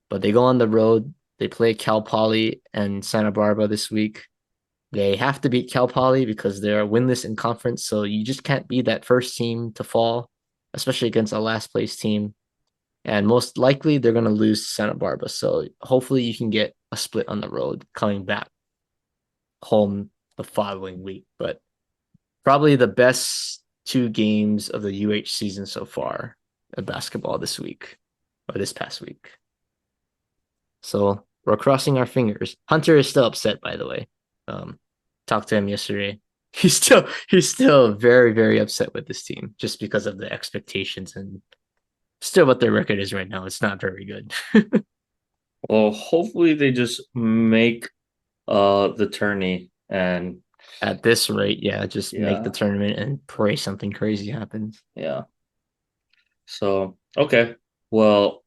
But they go on the road. They play Cal Poly and Santa Barbara this week. They have to beat Cal Poly because they're winless in conference. So you just can't be that first team to fall, especially against a last place team. And most likely they're going to lose Santa Barbara. So hopefully you can get a split on the road coming back home the following week. But probably the best two games of the UH season so far of basketball this week or this past week. So we're crossing our fingers. Hunter is still upset, by the way. Um, Talked to him yesterday. He's still very, very upset with this team just because of the expectations and still what their record is right now. It's not very good. Well, hopefully they just make the tourney and At this rate, yeah, just make the yeah, tournament and pray something crazy happens. yeah. So, okay. Well,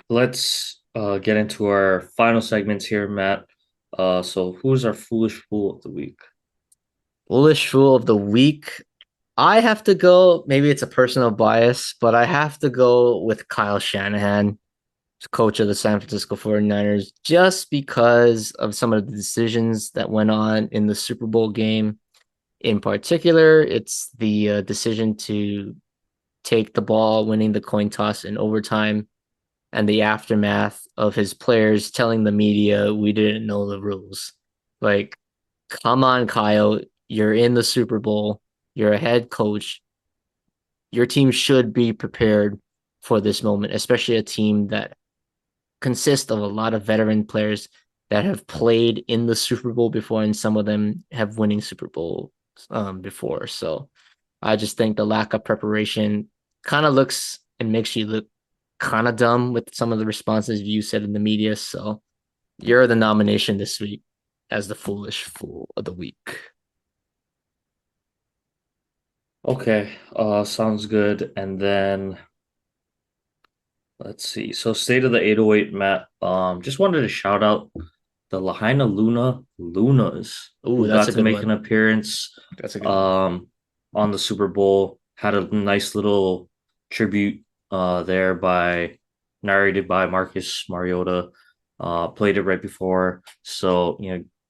let's get into our final segments here, Matt. So who's our foolish fool of the week? Foolish fool of the week. I have to go. Maybe it's a personal bias, but I have to go with Kyle Shanahan, coach of the San Francisco 49ers, just because of some of the decisions that went on in the Super Bowl game. In particular, it's the decision to take the ball, winning the coin toss in overtime, and the aftermath of his players telling the media we didn't know the rules. Like, come on, Kyle, you're in the Super Bowl, you're a head coach. Your team should be prepared for this moment, especially a team that consists of a lot of veteran players that have played in the Super Bowl before, and some of them have winning Super Bowl before. So I just think the lack of preparation kind of looks and makes you look kind of dumb with some of the responses you said in the media. So you're the nomination this week as the foolish fool of the week. Okay, sounds good. And then let's see. So state of the 808, Matt. Just wanted to shout out the Lahaina Lunas Ooh, who that's got a to good make an one. appearance That's a good one. um on the Super Bowl. Had a nice little tribute there by narrated by Marcus Mariota. Played it right before. So,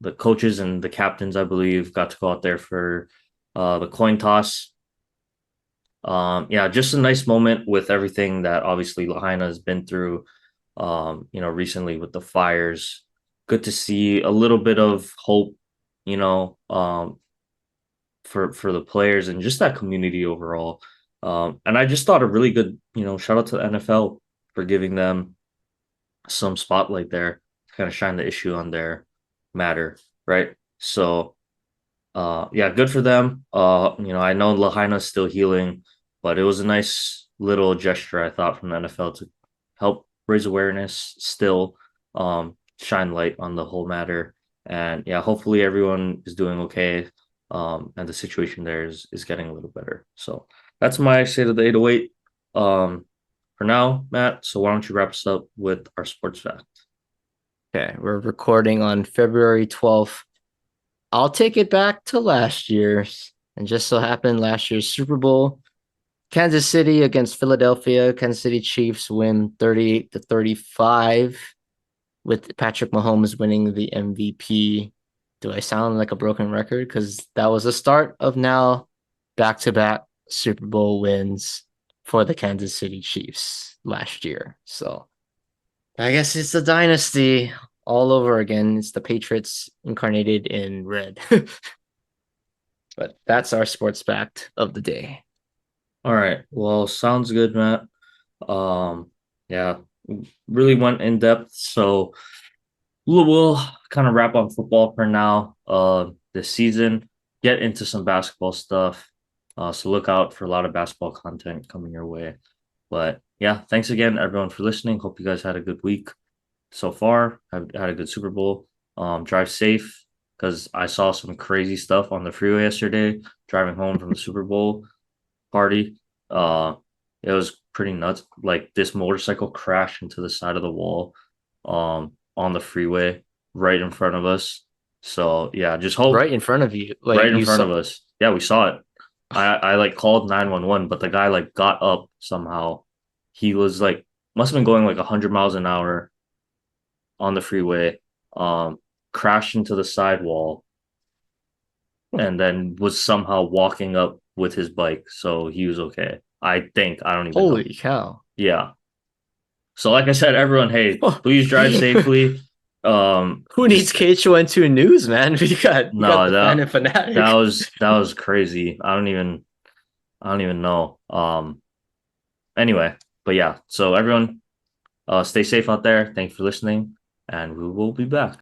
the coaches and the captains, I believe, got to go out there for the coin toss. Yeah, just a nice moment with everything that obviously Lahaina has been through, recently with the fires. Good to see a little bit of hope, you know, um, for the players and just that community overall. And I just thought a really good, shout out to the NFL for giving them some spotlight there to kind of shine the issue on their matter, right? So yeah, good for them. I know Lahaina's still healing, but it was a nice little gesture I thought from the NFL to help raise awareness, still shine light on the whole matter. And yeah, hopefully everyone is doing okay. And the situation there is getting a little better. So that's my state of the 808 for now, Matt. So why don't you wrap us up with our sports fact? Okay, we're recording on February 12th. I'll take it back to last year's. And just so happened last year's Super Bowl, Kansas City against Philadelphia. Kansas City Chiefs win 38-35 with Patrick Mahomes winning the MVP. Do I sound like a broken record? Because that was the start of now back-to-back Super Bowl wins for the Kansas City Chiefs last year. So I guess it's the dynasty all over again. It's the Patriots incarnated in red. But that's our sports fact of the day. All right. Well, sounds good, Matt. Um, yeah, really went in depth. So we'll kind of wrap on football for now. This season, get into some basketball stuff. So look out for a lot of basketball content coming your way. But yeah, thanks again, everyone, for listening. Hope you guys had a good week so far. Have had a good Super Bowl. Drive safe because I saw some crazy stuff on the freeway yesterday driving home from the Super Bowl party. Uh, it was pretty nuts. Like this motorcycle crashed into the side of the wall, on the freeway right in front of us. So yeah, just hope Right in front of you. Like right in you front saw. of us. Yeah, we saw it. I like called 911, but the guy like got up somehow. He was like must have been going like 100 miles an hour on the freeway, um, crashed into the sidewall, and then was somehow walking up with his bike. So he was okay. I think. I don't even know. Holy cow. Yeah. So like I said, everyone, hey, please drive safely. Who needs Just KH12 news, man? You got no, the fan and that fanatic. was that was crazy. I don't even know. Anyway, but yeah, so everyone, stay safe out there. Thanks for listening, and we will be back.